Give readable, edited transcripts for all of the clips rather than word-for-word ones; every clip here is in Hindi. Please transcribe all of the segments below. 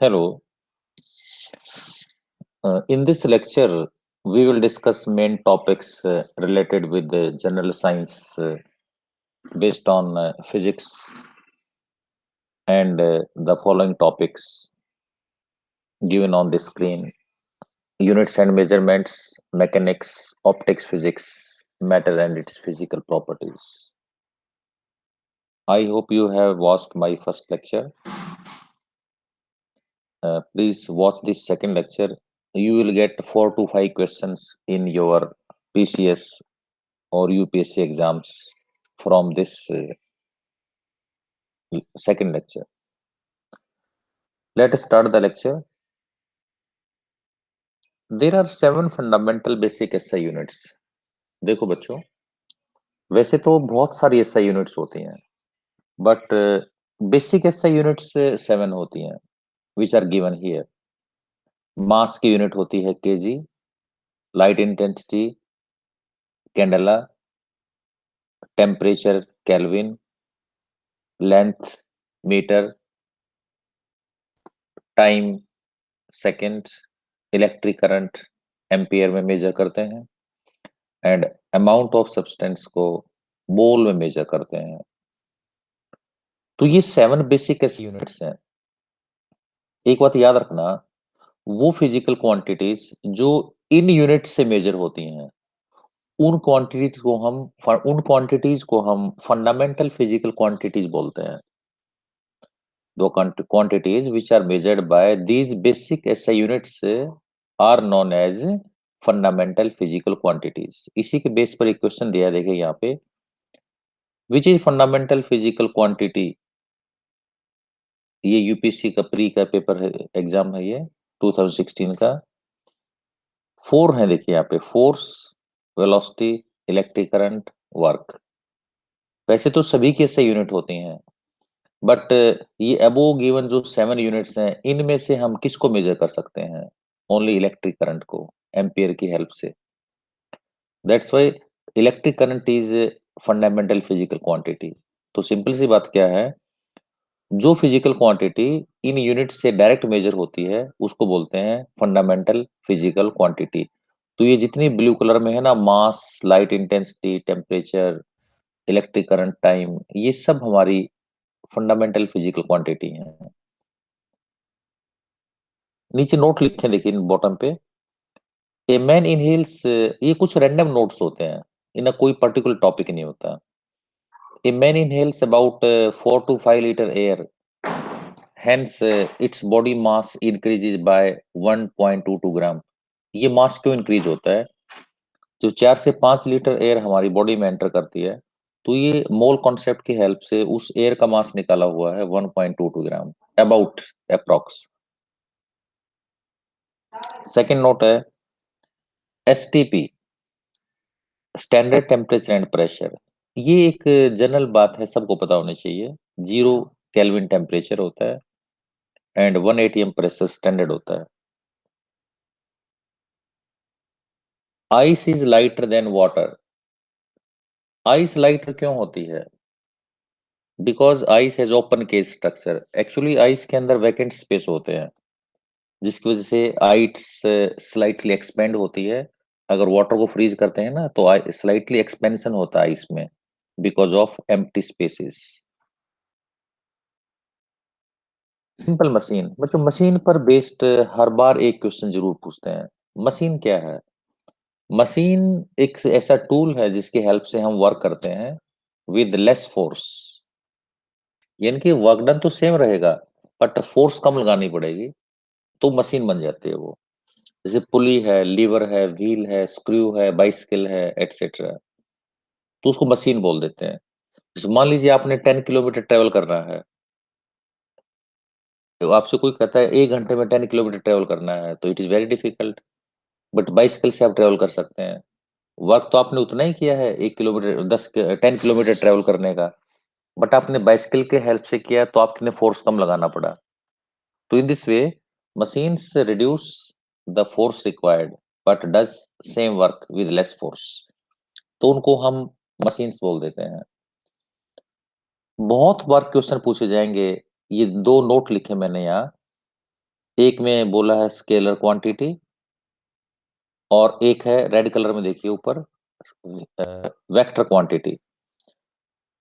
Hello. In this lecture, we will discuss main topics related with the general science based on physics and the following topics given on the screen: units and measurements, mechanics, optics, physics, matter and its physical properties. I hope you have watched my first lecture. Please watch this second lecture. You will get 4 to 5 questions in your PCS or UPSC exams from this second lecture. Let us start the lecture. There are 7 fundamental basic SI units. देखो बच्चों, वैसे तो बहुत सारी SI यूनिट्स होती हैं, बट बेसिक SI यूनिट्स 7 होती हैं, which are given here. Mass की यूनिट होती है KG, light intensity candela, temperature kelvin, length metre, time second, electric current ampere में मेजर करते हैं एंड अमाउंट ऑफ सब्सटेंस को मोल में मेजर करते हैं. तो ये 7 बेसिक ऐसी यूनिट्स हैं. एक बात याद रखना, वो फिजिकल क्वांटिटीज जो इन यूनिट से मेजर होती हैं, उन क्वांटिटीज को हम फंडामेंटल फिजिकल क्वांटिटीज बोलते हैं. दो quantities which are measured by these basic SI units are known as fundamental physical quantities. इसी के बेस पर एक क्वेश्चन दिया है, देखिए यहाँ पे, which is fundamental physical quantity. ये यूपीएससी का प्री का पेपर है, एग्जाम है ये 2016 का. 4 है, देखिए यहाँ पे, force, velocity, electric current, work. वैसे तो सभी की SI यूनिट होती हैं, बट ये अबो गिवन जो 7 यूनिट्स हैं, इनमें से हम किसको मेजर कर सकते हैं? ओनली इलेक्ट्रिक करंट को, एम्पियर की हेल्प से. That's why electric current is fundamental physical quantity. तो सिंपल सी बात क्या है, जो फिजिकल क्वांटिटी इन यूनिट से डायरेक्ट मेजर होती है उसको बोलते हैं फंडामेंटल फिजिकल क्वांटिटी. तो ये जितनी ब्लू कलर में है ना, mass, light intensity, temperature, electric current, time, ये सब हमारी फंडामेंटल फिजिकल क्वांटिटी है. नीचे नोट लिखे देखिए बॉटम पे, ए मैन इनहेल्स. ये कुछ रैंडम नोट्स होते हैं, इनका कोई पर्टिकुलर टॉपिक नहीं होता. A man inhales about 4 to 5 litre air, hence its body mass increases by 1.22 ग्राम. ये मास क्यों इंक्रीज होता है? जो 4 से 5 लीटर एयर हमारी बॉडी में एंटर करती है, तो ये मोल कॉन्सेप्ट की हेल्प से उस एयर का मास निकाला हुआ है 1.22 ग्राम, अबाउट, अप्रॉक्स. सेकेंड नोट है STP, standard temperature and pressure. ये एक जनरल बात है, सबको पता होनी चाहिए. 0 केल्विन टेम्परेचर होता है एंड 1 atm प्रेशर स्टैंडर्ड होता है. Ice is lighter than water. Ice lighter क्यों होती है? Because ice has open case structure. Actually ice के अंदर वैकेंट स्पेस होते हैं, जिसकी वजह से आइस स्लाइटली एक्सपेंड होती है. अगर वाटर को फ्रीज करते हैं ना, तो स्लाइटली एक्सपेंशन होता है आइस में, because of empty spaces. Simple machine, मतलब मशीन पर बेस्ड हर बार एक क्वेश्चन जरूर पूछते हैं. मशीन क्या है? मशीन एक ऐसा टूल है जिसकी हेल्प से हम वर्क करते हैं विद लेस फोर्स. यानी कि वर्क डन तो सेम रहेगा, बट फोर्स कम लगानी पड़ेगी, तो मशीन बन जाती है वो. जैसे पुली है, लीवर है, व्हील है, स्क्रू है, बाइसिकल है, एटसेट्रा, तो उसको मशीन बोल देते हैं. जैसे मान लीजिए आपने 10 किलोमीटर ट्रेवल करना है, तो आपसे कोई कहता है 1 घंटे में 10 किलोमीटर ट्रेवल करना है, तो it is very difficult. But bicycle से आप ट्रेवल कर सकते हैं. वर्क तो आपने उतना ही किया है, 1 किलोमीटर 10 किलोमीटर ट्रेवल करने का, बट आपने बाइसिकल के हेल्प से किया, तो आपने फोर्स कम लगाना पड़ा. तो in this way machines reduce the force required but does same work with less force, तो उनको हम मशीन्स बोल देते हैं. बहुत बार क्वेश्चन पूछे जाएंगे, ये 2 नोट लिखे मैंने यहाँ. एक में बोला है स्केलर क्वांटिटी, और एक है रेड कलर में देखिए ऊपर वेक्टर क्वांटिटी।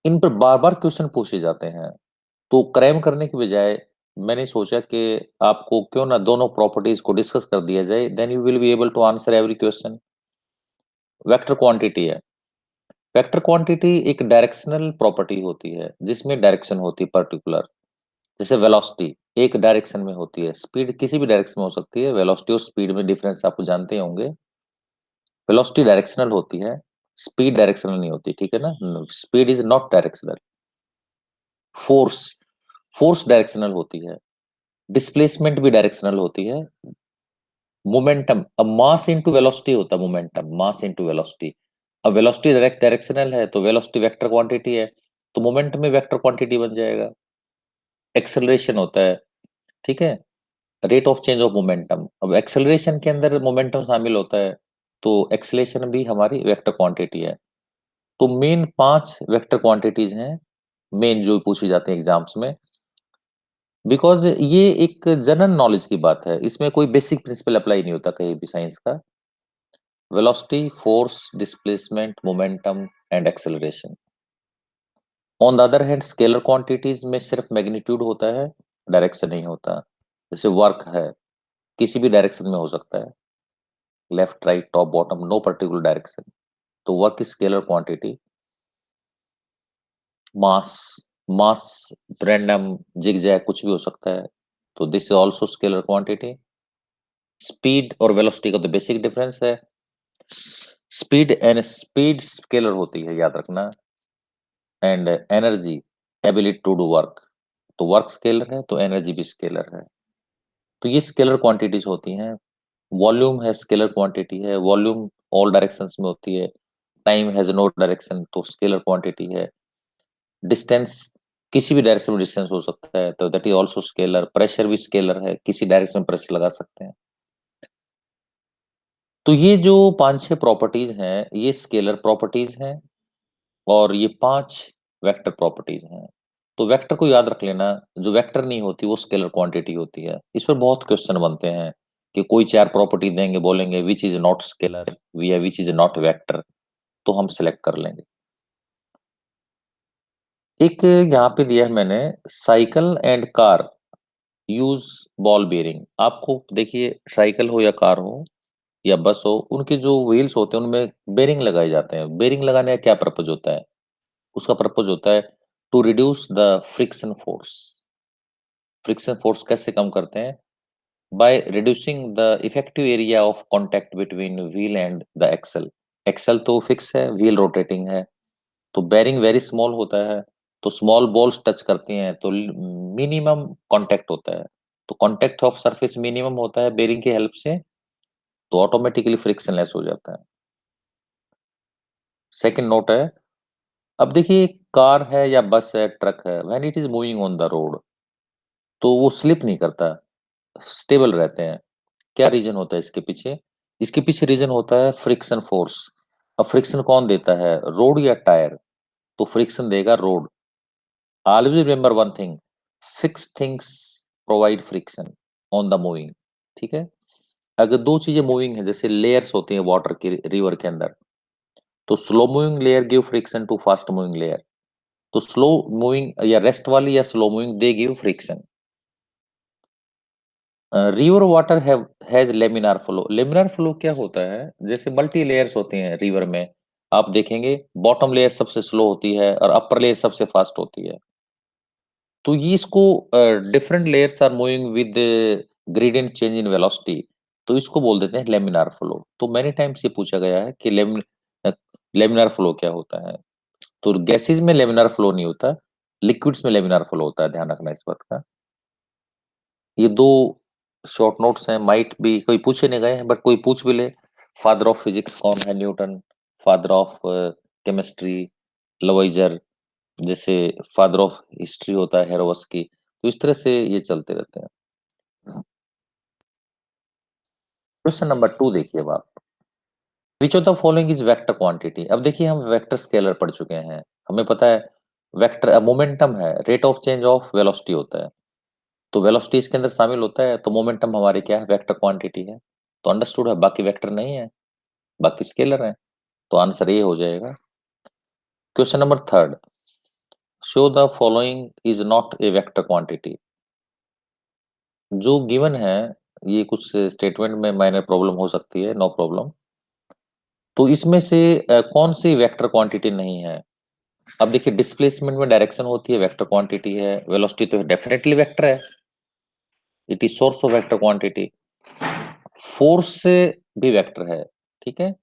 इन पर बार बार क्वेश्चन पूछे जाते हैं, तो क्रैम करने की बजाय मैंने सोचा कि आपको क्यों ना दोनों प्रॉपर्टीज को डिस्कस कर दिया जाए, then you will be able to answer every question. Vector quantity है, वेक्टर क्वांटिटी एक डायरेक्शनल प्रॉपर्टी होती है जिसमें डायरेक्शन होती है पर्टिकुलर। जैसे वेलोसिटी एक डायरेक्शन में होती है, स्पीड किसी भी डायरेक्शन में हो सकती है, वेलोसिटी और स्पीड में डिफरेंस आपको जानते ही होंगे। वेलोसिटी डायरेक्शनल होती है, स्पीड डायरेक्शनल नहीं होती, ठीक है ना। Speed is not directional. Force force directional होती है, डिस्प्लेसमेंट भी डायरेक्शनल होती है। मोमेंटम, अब मास इनटू वेलोसिटी होता है मोमेंटम, मास इनटू वेलोसिटी। अब वेलोसिटी डायरेक्शनल है तो वेलोसिटी वेक्टर क्वांटिटी है, तो मोमेंटम में वेक्टर क्वांटिटी बन जाएगा। एक्सेलरेशन होता है, ठीक है, rate of change of momentum. अब एक्सेलरेशन के अंदर मोमेंटम शामिल होता है, तो एक्सेलरेशन भी हमारी वेक्टर क्वांटिटी है। तो मेन 5 वेक्टर क्वांटिटीज हैं, मेन जो पूछी जाती है एग्जाम्स में। बिकॉज ये एक जनरल नॉलेज की बात है, इसमें कोई बेसिक प्रिंसिपल अप्लाई नहीं होता कहीं भी साइंस का। Velocity, force, displacement, momentum and acceleration. On the other hand scalar quantities में सिर्फ मैग्नीट्यूड होता है, डायरेक्शन नहीं होता। जैसे वर्क है, किसी भी डायरेक्शन में हो सकता है, left right top bottom, no particular direction, तो work scalar quantity. Mass, mass random zigzag कुछ भी हो सकता है, तो this is also scalar quantity. Speed और वेलोसिटी का तो बेसिक डिफरेंस है, स्पीड स्केलर होती है याद रखना, and energy ability to do work, तो वर्क स्केलर है तो एनर्जी भी स्केलर है। तो ये स्केलर क्वांटिटीज होती हैं। वॉल्यूम है, स्केलर क्वांटिटी है, वॉल्यूम ऑल डायरेक्शंस में होती है। टाइम हैज नो डायरेक्शन, तो स्केलर क्वांटिटी है। डिस्टेंस, किसी भी डायरेक्शन में डिस्टेंस हो सकता है, तो that is also scalar. Pressure भी स्केलर है, किसी डायरेक्शन में प्रेशर लगा सकते हैं। तो ये जो 5-6 प्रॉपर्टीज हैं ये स्केलर प्रॉपर्टीज हैं, और ये 5 वेक्टर प्रॉपर्टीज हैं। तो वेक्टर को याद रख लेना, जो वेक्टर नहीं होती वो स्केलर क्वांटिटी होती है। इस पर बहुत क्वेश्चन बनते हैं कि कोई 4 प्रॉपर्टी देंगे, बोलेंगे विच इज नॉट स्केलर या विच इज नॉट वेक्टर, तो हम सिलेक्ट कर लेंगे। एक यहाँ पे दिया है मैंने, cycle and car use ball bearing. आपको देखिए साइकिल हो या कार हो या बस हो, उनके जो व्हील्स होते हैं उनमें बेरिंग लगाए जाते हैं। बेरिंग लगाने का क्या पर्पज होता है? उसका पर्पज होता है to reduce the friction force. Friction force कैसे कम करते हैं? By reducing the effective area of contact between wheel and the axle. Axle तो फिक्स है, व्हील रोटेटिंग है, तो बेरिंग वेरी स्मॉल होता है, तो स्मॉल बॉल्स टच करती हैं तो मिनिमम कांटेक्ट होता है। तो कांटेक्ट ऑफ सरफेस मिनिमम होता है बेरिंग की हेल्प से, तो ऑटोमेटिकली फ्रिक्शन लेस हो जाता है। सेकंड नोट है, अब देखिए कार है या बस है, ट्रक है, when it is moving on the road तो वो स्लिप नहीं करता, स्टेबल रहते हैं। क्या रीजन होता है इसके पीछे? इसके पीछे रीजन होता है फ्रिक्शन फोर्स। अब फ्रिक्शन कौन देता है, रोड या टायर? तो फ्रिक्शन देगा road. Always remember one thing, fix things provide friction on the moving, ठीक है। अगर दो चीजें मूविंग है, जैसे लेयर्स होती हैं वाटर के, रिवर के अंदर, तो slow moving layer give friction to fast moving layer. तो स्लो मूविंग या रेस्ट वाली या slow moving they give friction. River water has laminar flow. Laminar flow क्या होता है? जैसे मल्टी लेयर्स होते हैं रिवर में, आप देखेंगे बॉटम लेयर सबसे स्लो होती है और अपर लेयर सबसे फास्ट होती है। तो ये इसको different layers are moving with gradient change in velocity, तो इसको बोल देते हैं लेमिनार फ्लो। तो मैनी टाइम्स ये पूछा गया है कि लेमिनार फ्लो क्या होता है? तो गैसेज में लेमिनार फ्लो नहीं होता, लिक्विड्स में लेमिनार फ्लो होता है, ध्यान रखना इस बात का। ये दो शॉर्ट नोट्स हैं, माइट भी कोई पूछे नहीं गए हैं बट कोई पूछ भी ले। फादर ऑफ फिजिक्स कौन है? Newton. Father of chemistry Lavoisier. जैसे फादर ऑफ हिस्ट्री होता है हेरोस्की। तो इस तरह से ये चलते रहते हैं। क्वेश्चन नंबर 2 देखिए अब आप, विच of the following is vector quantity. अब देखिए हम वेक्टर स्केलर पढ़ चुके हैं, हमें पता है वेक्टर मोमेंटम है, rate of change of velocity होता है। तो वेलोसिटी इसके अंदर शामिल होता है, तो मोमेंटम हमारी क्या है, वेक्टर क्वांटिटी है। तो अंडरस्टूड है, बाकी वेक्टर नहीं है, बाकी स्केलर है। तो आंसर ये हो जाएगा। Question number third, show the following is not a vector quantity. जो गिवन है, ये कुछ स्टेटमेंट में माइनर प्रॉब्लम हो सकती है, नो प्रॉब्लम। तो इसमें से कौन सी वेक्टर क्वांटिटी नहीं है? अब देखिए, डिस्प्लेसमेंट में डायरेक्शन होती है, वेक्टर क्वांटिटी है। वेलोसिटी तो डेफिनेटली वेक्टर है, it is source of vector quantity. Force से भी वेक्टर है, ठीक है।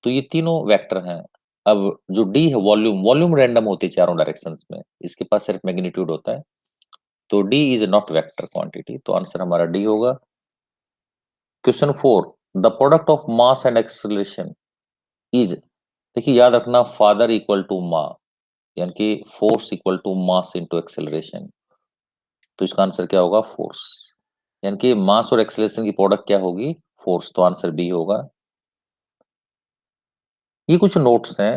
तो ये तीनों वेक्टर हैं। अब जो डी है, वॉल्यूम, वॉल्यूम रैंडम होती है चारों डायरेक्शंस में, इसके पास सिर्फ मैग्नीट्यूड होता है। तो D is not vector quantity, तो आंसर हमारा डी होगा। Question four, the product of mass and acceleration is, देखिए याद रखना, फादर इक्वल टू मा, यानी कि force equal to mass into acceleration. तो इसका आंसर क्या होगा, फोर्स। यानी कि मास और एक्सेलरेशन की प्रोडक्ट क्या होगी, फोर्स। तो आंसर बी होगा। ये कुछ नोट्स हैं,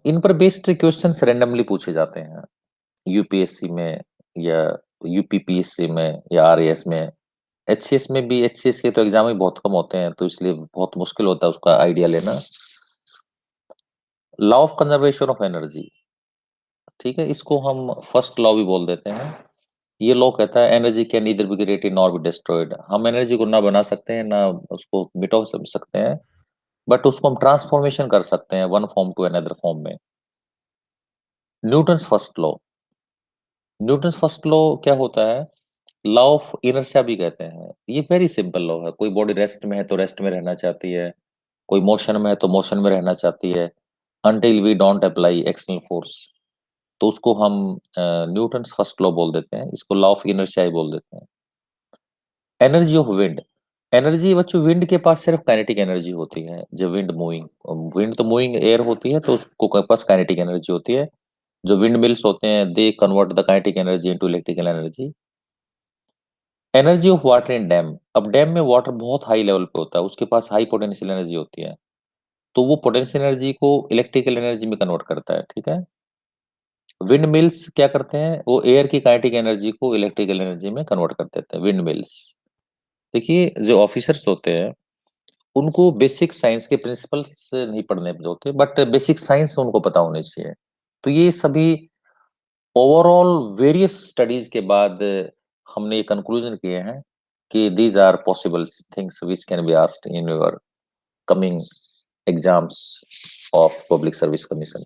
इन पर बेस्ड क्वेश्चंस रैंडमली पूछे जाते हैं यूपीएससी में, या यूपीपीएससी में, या आरएएस में। एचसीएस में भी, एचसीएस के तो एग्जाम ही बहुत कम होते हैं, तो इसलिए बहुत मुश्किल होता है उसका आइडिया लेना। Law of conservation of energy, ठीक है, इसको हम फर्स्ट लॉ भी बोल देते हैं। ये लॉ कहता है energy can neither be created nor be destroyed. हम एनर्जी को ना बना सकते हैं, ना उसको मिटा सकते हैं, बट उसको हम ट्रांसफॉर्मेशन कर सकते हैं one form to another form में। Newton's first law, Newton's first law क्या होता है, लॉ ऑफ इनर्शिया भी कहते हैं। ये वेरी सिंपल लॉ है। कोई बॉडी रेस्ट में है तो रेस्ट में रहना चाहती है, कोई मोशन में है तो मोशन में रहना चाहती है, until we don't apply external force. तो उसको हम न्यूटन्स फर्स्ट लॉ बोल देते हैं, इसको लॉ ऑफ इनर्शिया ही बोल देते हैं। एनर्जी ऑफ विंड, एनर्जी बच्चों, विंड के पास सिर्फ काइनेटिक एनर्जी होती है। जब विंड मूविंग, विंड तो मूविंग एयर होती है, तो उसको के पास काइनेटिक एनर्जी होती है। जो विंड मिल्स होते हैं, they convert the kinetic energy into electrical energy. Energy of water in dam, अब डैम में वाटर बहुत हाई लेवल पे होता है, उसके पास हाई पोटेंशियल एनर्जी होती है, तो वो पोटेंशियल एनर्जी को इलेक्ट्रिकल एनर्जी में कन्वर्ट करता है, ठीक है। विंड मिल्स क्या करते हैं, वो एयर की काइनेटिक एनर्जी को इलेक्ट्रिकल एनर्जी में कन्वर्ट कर देते हैं, विंड मिल्स। देखिए, जो ऑफिसर्स होते हैं, उनको बेसिक साइंस के प्रिंसिपल्स नहीं पढ़ने होते, बट बेसिक साइंस उनको पता होनी चाहिए। तो ये सभी ओवरऑल वेरियस स्टडीज के बाद हमने ये कंक्लूजन किए हैं कि these are possible things which can be asked in your coming exams of public service commission.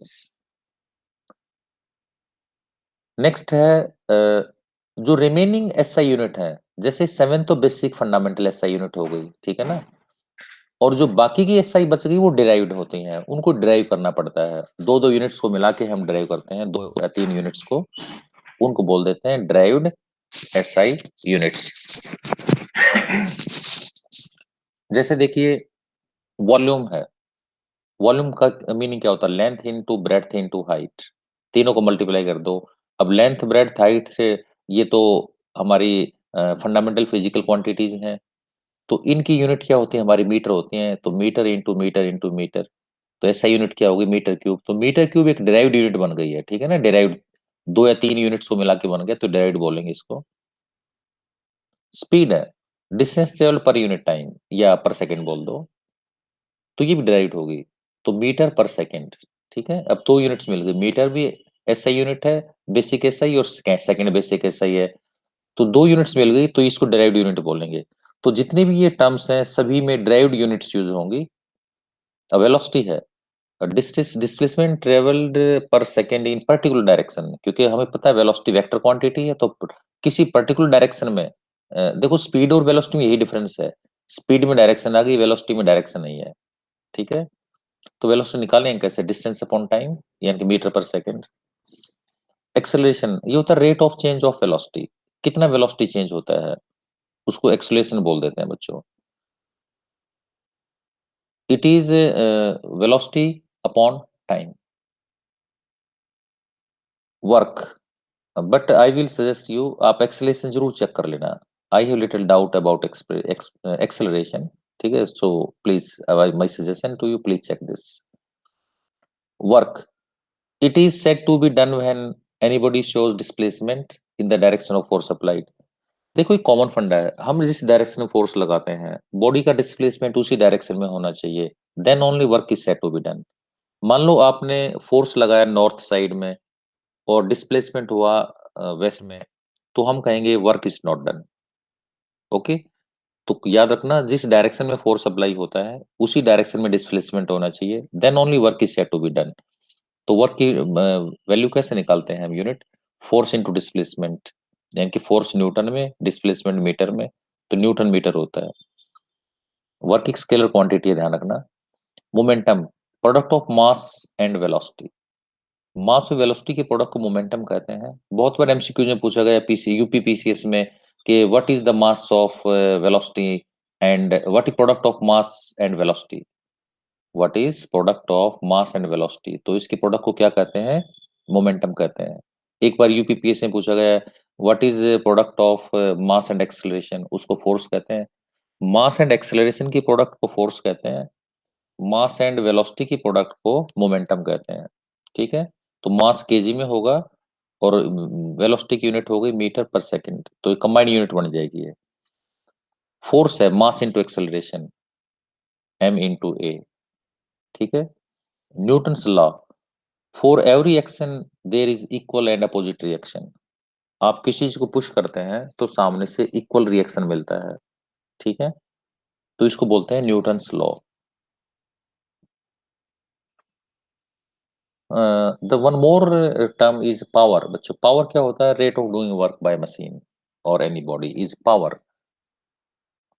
Next है जो रिमेनिंग एसआई यूनिट है, जैसे 7 तो बेसिक फंडामेंटल एसआई यूनिट हो गई, ठीक है ना, और जो बाकी की एसआई बच गई वो डिराइव्ड होती हैं, उनको डिराइव करना पड़ता है। दो दो यूनिट्स को मिला के हम डिराइव करते हैं, 2 या 3 यूनिट्स को, उनको बोल देते हैं डिराइव्ड एसआई यूनिट्स। जैसे देखिए, वॉल्यूम है, वॉल्यूम का मीनिंग क्या होता है, length into breadth into height, तीनों को मल्टीप्लाई कर दो। अब लेंथ ब्रेड्थ हाइट से, ये तो हमारी फंडामेंटल फिजिकल क्वांटिटीज हैं, तो इनकी यूनिट क्या होती है, हमारी मीटर होती हैं, तो metre into metre into metre. तो ऐसा यूनिट क्या होगी, मीटर क्यूब। तो मीटर क्यूब एक डिराइव्ड यूनिट बन गई है, ठीक है ना, डिराइव्ड 2 या 3 यूनिट्स को मिला के बन गया, तो डिराइव्ड बोलेंगे इसको। स्पीड है, distance travel per unit time या पर सेकंड बोल दो, तो ये भी डिराइव्ड होगी, तो मीटर पर सेकंड, ठीक है। अब 2 यूनिट्स मिल गई, मीटर भी एसआई यूनिट है, बेसिक एसआई, और सेकंड बेसिक एसआई है, तो 2 यूनिट्स मिल गई, तो इसको डिराइव्ड यूनिट बोलेंगे। तो जितने भी ये टर्म्स हैं, सभी में डिराइव्ड यूनिट्स यूज होंगी। वेलोसिटी है, डिस्टेंस, डिस्प्लेसमेंट ट्रेवल्ड पर सेकेंड इन पर्टिकुलर डायरेक्शन, क्योंकि हमें पता है वेलोसिटी वेक्टर क्वांटिटी है, तो किसी पर्टिकुलर डायरेक्शन में, देखो स्पीड और वेलोसिटी में यही डिफरेंस है, स्पीड में डायरेक्शन आ गई, वेलोसिटी में डायरेक्शन नहीं है, ठीक है। तो वेलोसिटी निकालेंगे कैसे, डिस्टेंस अपॉन टाइम, यानी कि मीटर पर सेकेंड। एक्सेलरेशन ये होता है rate of change of velocity, कितना वेलोसिटी चेंज होता है, उसको एक्सेलरेशन बोल देते हैं बच्चों। It is velocity upon time. Work, but I will suggest you, आप एक्सेलरेशन जरूर चेक कर लेना। I have little doubt about acceleration, ठीक है, so please my suggestion to you, please check this. Work, it is said to be done when anybody shows displacement in the direction of force applied. देखो, एक कॉमन फंडा है, हम जिस डायरेक्शन में फोर्स लगाते हैं बॉडी का डिस्प्लेसमेंट उसी डायरेक्शन में होना चाहिए, then only work is set to be done. मान लो आपने फोर्स लगाया नॉर्थ साइड में और डिस्प्लेसमेंट हुआ वेस्ट में, तो हम कहेंगे work is not done. Okay, तो याद रखना, जिस डायरेक्शन में फोर्स अप्लाई होता है उसी डायरेक्शन में डिस्प्लेसमेंट होना चाहिए, then only work is set to be done. तो वर्क की वैल्यू कैसे निकालते हैं हम? यूनिट फोर्स इनटू डिस्प्लेसमेंट, यानी कि फोर्स न्यूटन में, डिस्प्लेसमेंट मीटर में, तो न्यूटन मीटर होता है। वर्क एक स्केलर क्वांटिटी है, ध्यान रखना। Momentum product of mass and velocity, mass और वेलोसिटी के प्रोडक्ट को मोमेंटम कहते हैं। बहुत बार एमसीक्यूज में पूछा गया पीसी यूपी पीसीएस में कि what is the mass of velocity and what is product of mass and velocity, what is product of mass and velocity, तो इसके प्रोडक्ट को क्या कहते हैं? मोमेंटम कहते हैं। एक बार यूपीपीएस में पूछा गया what is product of mass and acceleration, उसको फोर्स कहते हैं। मास एंड एक्सेलरेशन की प्रोडक्ट को फोर्स कहते हैं, मास एंड वेलोसिटी की प्रोडक्ट को मोमेंटम कहते हैं। ठीक है, तो मास केजी में होगा और वेलोसिटी की यूनिट हो गई मीटर पर सेकंड, तो ये कंबाइंड यूनिट बन जाएगी ये। फोर्स है mass into acceleration, M into A. ठीक है, Newton's law, for every action there is equal and opposite reaction. आप किसी चीज को पुश करते हैं तो सामने से इक्वल रिएक्शन मिलता है। ठीक है, तो इसको बोलते हैं Newton's law. The one more term is power. बच्चों, पावर क्या होता है? Rate of doing work by machine और any body is power.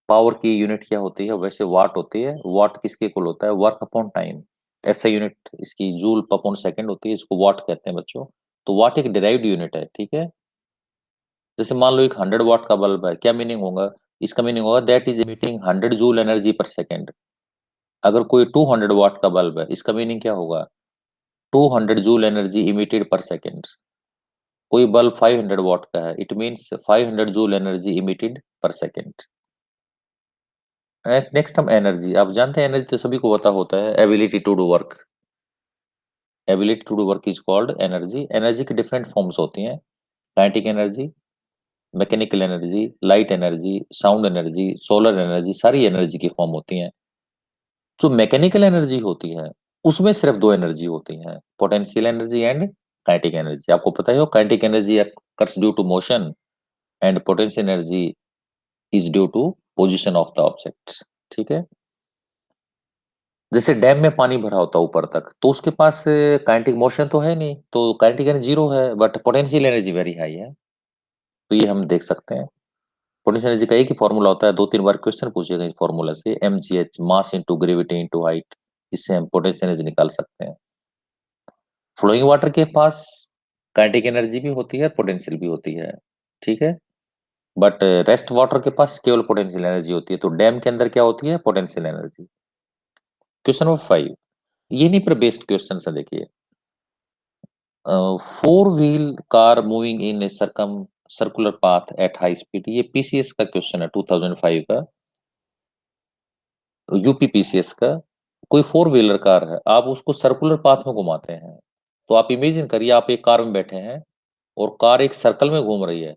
Power की यूनिट क्या होती है? वैसे वाट होती है। वाट किसके इक्वल होता है? Work upon time. ऐसा यूनिट इसकी जूल अपॉन सेकंड होती है, इसको वाट कहते हैं बच्चों। तो वाट एक डिराइव्ड यूनिट है। ठीक है, जैसे मान लो एक 100 वाट का बल्ब है, क्या मीनिंग होगा? इसका मीनिंग होगा that is emitting 100 joule energy पर सेकेंड। अगर कोई 200 वाट का बल्ब है, इसका मीनिंग क्या होगा? 200 जूल एनर्जी इमिटेड पर सेकेंड। कोई बल्ब 500 वाट का है, it means 500 joule energy emitted पर सेकेंड। नेक्स्ट हम एनर्जी, आप जानते हैं एनर्जी तो सभी को पता होता है, ability to do work. Ability to do work is called energy. Energy की डिफरेंट फॉर्म्स होती हैं, kinetic energy, mechanical energy, light energy, sound energy, solar energy, सारी एनर्जी की फॉर्म होती हैं। जो मैकेनिकल एनर्जी होती है उसमें सिर्फ दो एनर्जी होती हैं, potential energy and kinetic energy. आपको पता ही हो, kinetic energy occurs due to motion and potential energy is due to position of the object. ठीक है, जैसे डैम में पानी भरा होता है ऊपर तक, तो उसके पास काइनेटिक मोशन तो है नहीं, तो काइनेटिक एनर्जी जीरो है, but potential energy very high है। तो ये हम देख सकते हैं। पोटेंशियल एनर्जी का एक ही फॉर्मूला होता है, 2-3 बार क्वेश्चन पूछे गए इस फॉर्मूला से, mgh, mass into gravity into height. इससे हम पोटेंशियल एनर्जी निकाल सकते हैं। फ्लोइंग वाटर के पास काइनेटिक एनर्जी भी होती है, पोटेंशियल भी होती है। ठीक है, बट रेस्ट वाटर के पास केवल पोटेंशियल एनर्जी होती है। तो डैम के अंदर क्या होती है? Potential energy. क्वेश्चन नंबर 5, ये नहीं पर बेस्ड क्वेश्चन है, देखिए। Four wheel car moving in a circular path eight high speed, ये पीसीएस का क्वेश्चन है 2005 का, यूपी पीसीएस का। कोई फोर व्हीलर कार है, आप उसको सर्कुलर पाथ में घुमाते हैं, तो आप इमेजिन करिए आप एक कार में बैठे हैं और कार एक सर्कल में घूम रही है,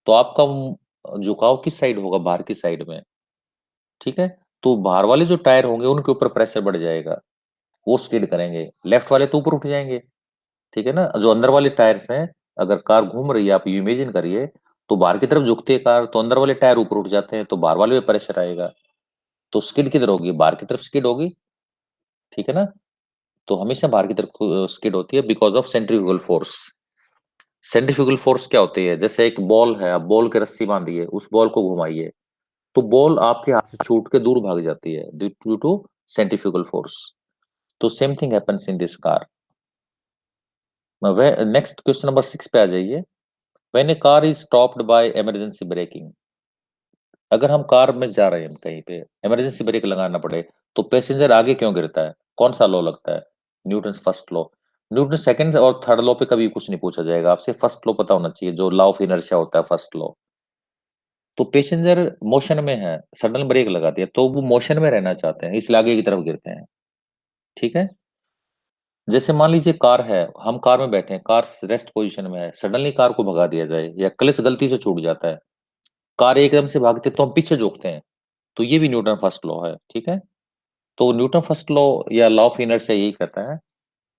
तो आपका झुकाव किस साइड होगा? बाहर की साइड में। ठीक है, तो बाहर वाले जो टायर होंगे उनके ऊपर प्रेशर बढ़ जाएगा, वो स्किड करेंगे, लेफ्ट वाले तो ऊपर उठ जाएंगे। ठीक है ना, जो अंदर वाले टायर्स हैं, अगर कार घूम रही है, आप इमेजिन करिए, तो बाहर की तरफ झुकती है कार, तो अंदर वाले टायर ऊपर उठ जाते हैं, तो बाहर वाले पे प्रेशर आएगा, तो स्किड किधर होगी? बाहर की तरफ स्किड होगी। ठीक है ना, तो हमेशा बाहर की तरफ स्किड होती है because of centrifugal force. Centrifugal force क्या होती है? जैसे एक बॉल है, आप बॉल के रस्सी बांधिए, उस बॉल को घुमाइए, तो बॉल आपके हाथ से छूट के दूर भाग जाती है ड्यू टू सेंट्रीफ्यूगल फोर्स। तो same thing happens in this car. Next question number 6 पे आ जाइए। When A car is stopped bye emergency breaking, अगर हम कार में जा रहे हैं कहीं पे, इमरजेंसी ब्रेक लगाना पड़े, तो पैसेंजर आगे क्यों गिरता है? कौन सा लॉ लगता है? Newton first law. Newton second और थर्ड लॉ पे कभी कुछ नहीं पूछा जाएगा आपसे, फर्स्ट लॉ पता होना चाहिए, जो लॉ ऑफ इनर्शिया होता है, फर्स्ट लॉ। तो पैसेंजर मोशन में है, सडन ब्रेक लगा दिया, तो वो मोशन में रहना चाहते हैं, इसलिए आगे की तरफ गिरते हैं। ठीक है, जैसे मान लीजिए कार है, हम कार में बैठे हैं, कार रेस्ट पोजीशन में है, सडनली कार को भगा दिया जाए या क्लच गलती से छूट जाता है, कार एकदम से भागती है तो हम पीछे झुकते हैं, तो ये भी न्यूटन फर्स्ट लॉ है, ठीक है। तो न्यूटन फर्स्ट लॉ या लॉ ऑफ इनर्शिया यही कहता है,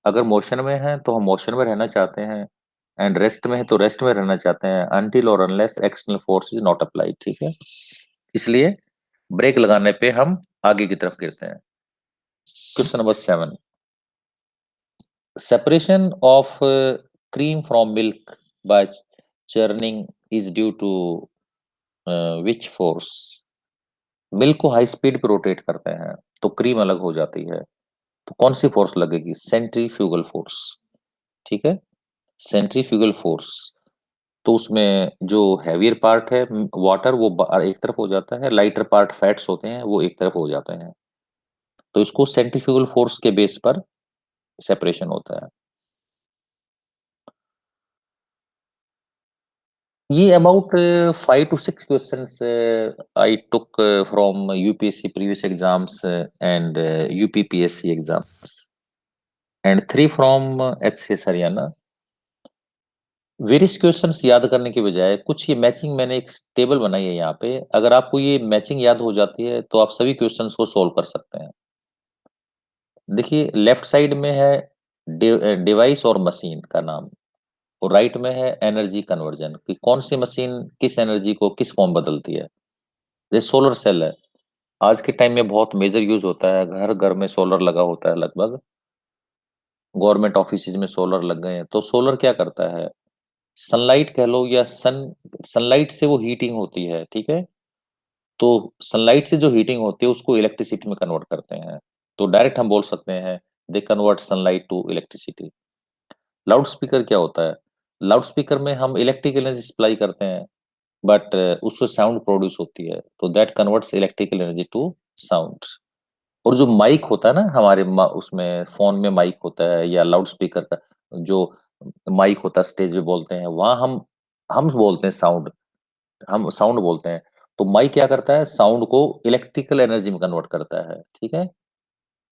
अगर मोशन में है तो हम मोशन में रहना चाहते हैं, एंड रेस्ट में है तो रेस्ट में रहना चाहते हैं, अनटिल और unless external force is not applied, ठीक है। इसलिए ब्रेक लगाने पे हम आगे की तरफ गिरते हैं। Question number 7, separation of cream from milk by churning is due to which force? Milk को हाई स्पीड पे रोटेट करते हैं तो क्रीम अलग हो जाती है, तो कौन सी फोर्स लगेगी? सेंट्रीफ्यूगल फोर्स, ठीक है, सेंट्रीफ्यूगल फोर्स। तो उसमें जो हैवियर पार्ट है वाटर वो एक तरफ हो जाता है, लाइटर पार्ट फैट्स होते हैं वो एक तरफ हो जाते हैं, तो इसको सेंट्रीफ्यूगल फोर्स के बेस पर सेपरेशन होता है। ये about 5 to 6 questions I took from UPSC previous exams and UPPSC exams and 3 from HCS Haryana। Various questions याद करने के बजाय कुछ ये मैचिंग मैंने एक टेबल बनाई है यहाँ पे, अगर आपको ये मैचिंग याद हो जाती है तो आप सभी क्वेश्चंस को सोल्व कर सकते हैं। देखिए लेफ्ट साइड में है डिवाइस और मशीन का नाम, और राइट में है एनर्जी कन्वर्जन कि कौन सी मशीन किस एनर्जी को किस फॉर्म बदलती है। जैसे सोलर सेल है, आज के टाइम में बहुत मेजर यूज होता है, घर घर में सोलर लगा होता है, लगभग गवर्नमेंट ऑफिस में सोलर लग गए हैं। तो सोलर क्या करता है, सनलाइट कह लो या सनलाइट से वो हीटिंग होती है, ठीक है। तो सनलाइट से जो हीटिंग होती है उसको इलेक्ट्रिसिटी में कन्वर्ट करते हैं, तो डायरेक्ट हम बोल सकते हैं they convert sunlight to electricity. Loud speaker क्या होता है, लाउड स्पीकर में हम इलेक्ट्रिकल एनर्जी सप्लाई करते हैं, बट उससे साउंड प्रोड्यूस होती है, तो that converts electrical energy to sound. और जो माइक होता है ना हमारे उसमें फोन में माइक होता है या लाउड स्पीकर का जो माइक होता है स्टेज पे बोलते हैं, वहां हम बोलते हैं साउंड, हम साउंड बोलते हैं। तो माइक क्या करता है, साउंड को इलेक्ट्रिकल एनर्जी में कन्वर्ट करता है, ठीक है।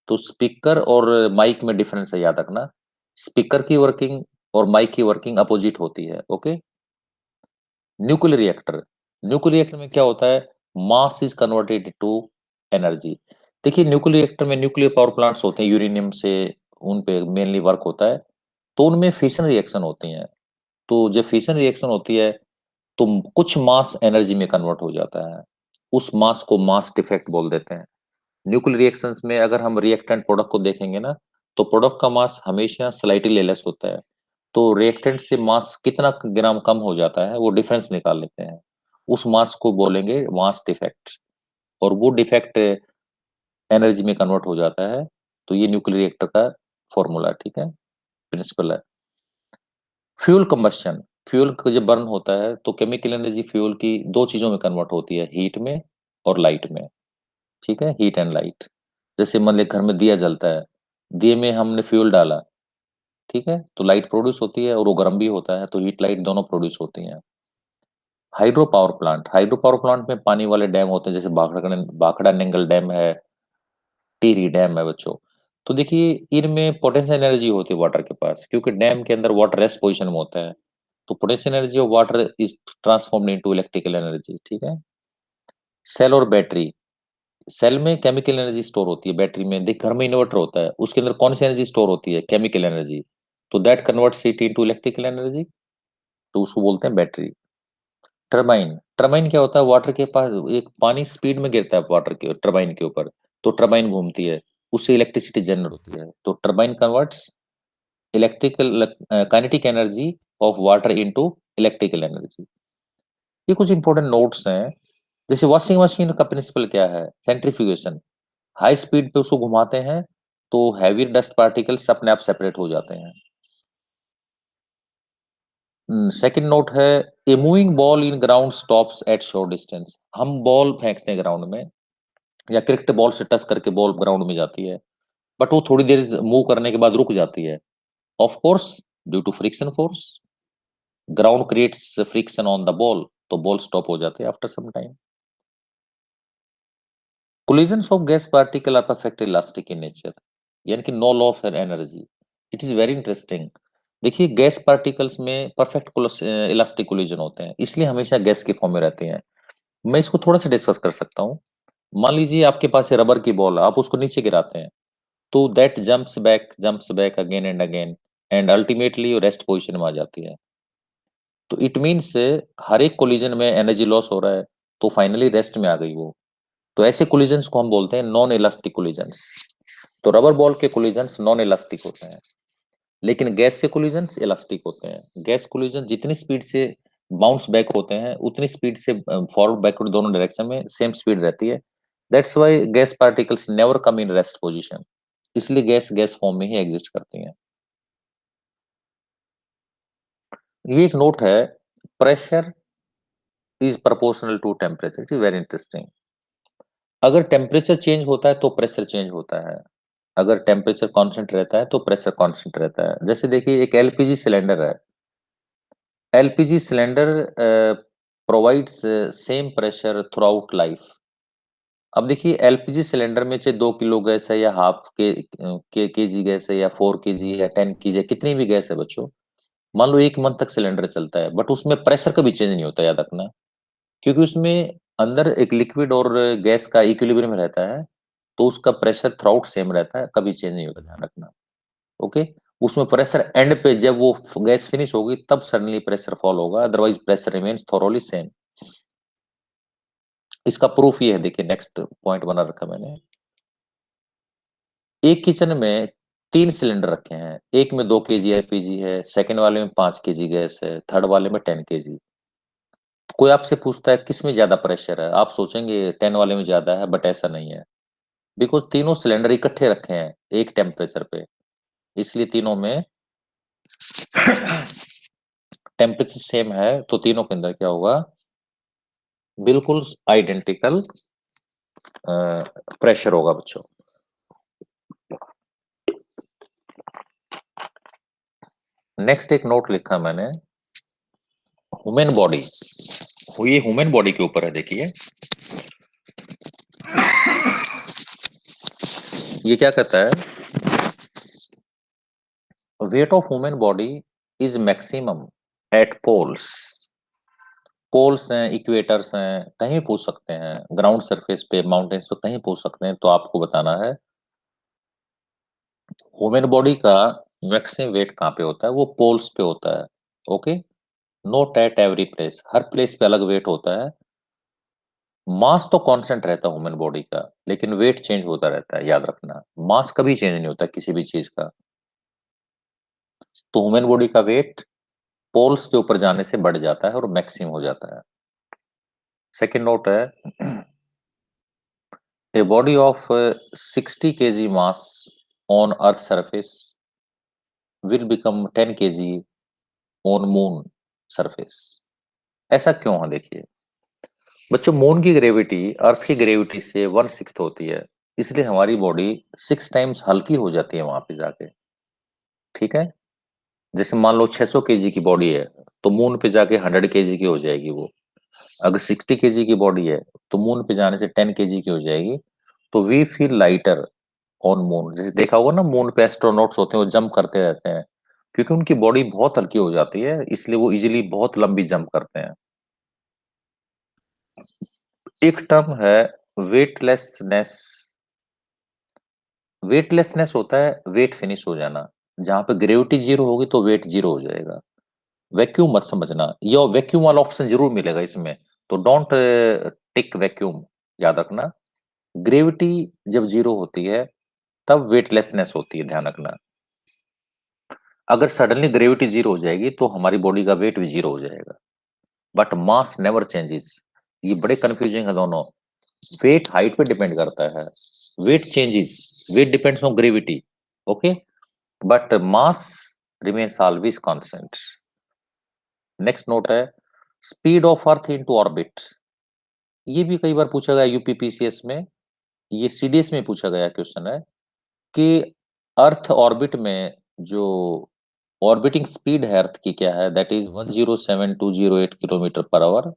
तो स्पीकर और माइक में डिफरेंस है, याद रखना। स्पीकर की वर्किंग और माइक की वर्किंग अपोजिट होती है, okay. Nuclear reactor, nuclear reactor में क्या होता है, mass is converted to energy. देखिए न्यूक्लियर रिएक्टर में न्यूक्लियर पावर प्लांट्स होते हैं, यूरेनियम से उन पे मेनली वर्क होता है, तो उनमें फिशन रिएक्शन होती हैं। तो जब फिशन रिएक्शन होती है तो कुछ मास एनर्जी में कन्वर्ट हो जाता है, उस मास को मास डिफेक्ट बोल देते हैं। न्यूक्लियर रिएक्शंस में अगर हम रिएक्टेंट प्रोडक्ट को देखेंगे ना, तो प्रोडक्ट का मास हमेशा स्लाइटली लेस होता है, तो रिएक्टेंट से मास कितना ग्राम कम हो जाता है वो डिफरेंस निकाल लेते हैं, उस मास को बोलेंगे मास डिफेक्ट, और वो डिफेक्ट एनर्जी में कन्वर्ट हो जाता है। तो ये न्यूक्लियर रिएक्टर का फॉर्मूला, ठीक है, प्रिंसिपल है। फ्यूल कंबस्शन, फ्यूल जब बर्न होता है तो केमिकल एनर्जी फ्यूल की दो चीजों में कन्वर्ट होती है, हीट में और लाइट में, ठीक है, हीट एंड लाइट। जैसे मान लिया घर में दिया जलता है, दिए में हमने फ्यूल डाला, ठीक है, तो लाइट प्रोड्यूस होती है और वो गर्म भी होता है, तो हीट लाइट दोनों प्रोड्यूस होती हैं। Hydro power plant, hydro power plant में पानी वाले डैम होते हैं, जैसे भाखड़ा भाखड़ा नेंगल डैम है, टिहरी डैम है बच्चों। तो देखिए इनमें पोटेंशियल एनर्जी होती है वाटर के पास, क्योंकि डैम के अंदर वाटर रेस्ट पोजीशन में होता है, तो potential energy of water is transformed into electrical energy, ठीक है। सेल और बैटरी, सेल में केमिकल एनर्जी स्टोर होती है, बैटरी में देख घर में इन्वर्टर होता है, उसके अंदर कौन सी एनर्जी स्टोर होती है, केमिकल एनर्जी, तो that converts it into electrical energy, तो उसको बोलते हैं बैटरी। टरबाइन, टरबाइन क्या होता है, वाटर के पास एक पानी स्पीड में गिरता है वाटर के टरबाइन के ऊपर, तो टरबाइन घूमती है, उससे इलेक्ट्रिसिटी जनरेट होती है, तो turbine converts electrical kinetic energy of water into electrical energy. ये कुछ इंपॉर्टेंट नोट्स हैं। जैसे वॉशिंग मशीन का प्रिंसिपल क्या है, सेंट्रीफ्यूगेशन, हाई स्पीड पे उसको घुमाते हैं तो हैवी डस्ट पार्टिकल्स अपने आप सेपरेट हो जाते हैं। सेकंड नोट है, a moving ball in ground stops at short distance, हम बॉल फेंकते हैं ग्राउंड में या क्रिकेट बॉल से टच करके बॉल ग्राउंड में जाती है, बट वो थोड़ी देर मूव करने के बाद रुक जाती है, of course due to friction force, ground creates friction on the ball, तो बॉल स्टॉप हो जाते हैं after some time. Collisions of gas particle are perfect elastic in nature, यानी कि no loss of energy. It is very interesting. देखिए गैस पार्टिकल्स में परफेक्ट इलास्टिक कोलिजन होते हैं, इसलिए हमेशा गैस के फॉर्म में रहते हैं। मैं इसको थोड़ा सा डिस्कस कर सकता हूँ। मान लीजिए आपके पास है रबर की बॉल, आप उसको नीचे गिराते हैं, तो that jumps back again and again, and ultimately rest position में आ जाती है। तो इट मीन्स हर एक कोलिजन में एनर्जी लॉस हो रहा है, तो फाइनली रेस्ट में आ गई वो। तो ऐसे कोलिजन्स को हम बोलते हैं नॉन इलास्टिक कोलिजन्स। तो रबर बॉल के कोलिजन्स नॉन इलास्टिक होते हैं, लेकिन गैस से कोलिजन्स इलास्टिक होते हैं। गैस कोलिजन जितनी स्पीड से बाउंस बैक होते हैं, उतनी स्पीड से फॉरवर्ड बैकवर्ड दोनों डायरेक्शन में सेम स्पीड रहती है। That's why gas particles never come in rest position. इसलिए गैस गैस फॉर्म में ही एग्जिस्ट करती हैं। ये एक नोट है, pressure is proportional to temperature. It is very interesting. अगर टेम्परेचर चेंज होता है तो प्रेशर चेंज होता है, अगर टेम्परेचर कांस्टेंट रहता है तो प्रेशर कांस्टेंट रहता है। जैसे देखिए एक एलपीजी सिलेंडर है, LPG cylinder provides same pressure through out life. अब देखिए एलपीजी सिलेंडर में चाहे 2 किलो गैस है या हाफ के जी गैस है या 4 केजी या 10 केजी, कितनी भी गैस है बच्चों, मान लो 1 मंथ तक सिलेंडर चलता है, बट उसमें प्रेशर कभी चेंज नहीं होता, याद रखना। क्योंकि उसमें अंदर एक लिक्विड और गैस का इक्विलिब्रियम रहता है, तो उसका प्रेशर थ्रू आउट सेम रहता है, कभी चेंज नहीं होता, ध्यान रखना। ओके। उसमें प्रेशर एंड पे जब वो गैस फिनिश होगी तब सडनली प्रेशर फॉल होगा, otherwise pressure remains thoroughly same. इसका प्रूफ ये है, देखिए नेक्स्ट पॉइंट बना रखा मैंने। एक किचन में 3 सिलेंडर रखे हैं, एक में 2 केजी एलपीजी है, सेकंड वाले में 5 केजी गैस है, थर्ड वाले में 10 केजी। कोई आपसे पूछता है किस में ज्यादा प्रेशर है, आप सोचेंगे 10 वाले में ज्यादा है, बट ऐसा नहीं है। बिकॉज तीनों सिलेंडर इकट्ठे रखे हैं एक टेम्परेचर पे, इसलिए तीनों में टेम्परेचर सेम है, तो तीनों के अंदर क्या होगा, बिल्कुल आइडेंटिकल प्रेशर होगा बच्चों। नेक्स्ट एक नोट लिखा मैंने, ह्यूमन बॉडी। ये ह्यूमन बॉडी के ऊपर है, देखिए ये क्या कहता है, weight of human body is maximum at poles. Poles हैं, इक्वेटर्स हैं, कहीं पूछ सकते हैं, ग्राउंड सरफेस पे, माउंटेन्स पे, कहीं पूछ सकते हैं, तो आपको बताना है ह्यूमन बॉडी का मैक्सिमम वेट कहाँ पे होता है, वो पोल्स पे होता है। Okay. Note at every place, her place पे अलग वेट होता है। मास तो कांस्टेंट रहता है ह्यूमन बॉडी का, लेकिन वेट चेंज होता रहता है, याद रखना। मास कभी चेंज नहीं होता किसी भी चीज का। तो ह्यूमन बॉडी का वेट पोल्स के ऊपर जाने से बढ़ जाता है और मैक्सिमम हो जाता है। सेकेंड नोट है, a body of 60 kg mass on earth surface will become 10 kg on moon surface। ऐसा क्यों है, देखिए बच्चों, मून की ग्रेविटी अर्थ की ग्रेविटी से 1/6 होती है, इसलिए हमारी बॉडी 6 टाइम्स हल्की हो जाती है वहां पे जाके। ठीक है। जैसे मान लो 600 केजी की बॉडी है, तो मून पे जाके 100 केजी की हो जाएगी वो। अगर 60 केजी की बॉडी है, तो मून पे जाने से 10 केजी की हो जाएगी। तो we feel lighter on moon. जैसे देखा होगा ना, मून पे एस्ट्रोनॉट्स होते हैं, वो जंप करते रहते हैं, क्योंकि उनकी बॉडी बहुत हल्की हो जाती है, इसलिए वो इजीली बहुत लंबी जंप करते हैं। एक टर्म है वेटलेसनेस। वेटलेसनेस होता है वेट फिनिश हो जाना। जहां पे ग्रेविटी जीरो होगी तो वेट जीरो हो जाएगा। वैक्यूम मत समझना, या वैक्यूम वाला ऑप्शन जरूर मिलेगा इसमें, तो डोंट टिक वैक्यूम, याद रखना। ग्रेविटी जब जीरो होती है तब वेटलेसनेस होती है, ध्यान रखना। अगर सडनली ग्रेविटी जीरो हो जाएगी तो हमारी बॉडी का वेट भी जीरो हो जाएगा, बट मास नेवर चेंजेस। ये बड़े कंफ्यूजिंग है दोनों। वेट हाइट पे डिपेंड करता है, weight changes, weight depends on gravity. Okay. But mass remains always constant. Next note है, speed of earth into orbit. ये भी कई बार पूछा गया यूपीपीसीएस में, ये सीडीएस में पूछा गया क्वेश्चन है कि अर्थ ऑर्बिट में जो ऑर्बिटिंग स्पीड है अर्थ की क्या है, that is 107,208 kilometre per our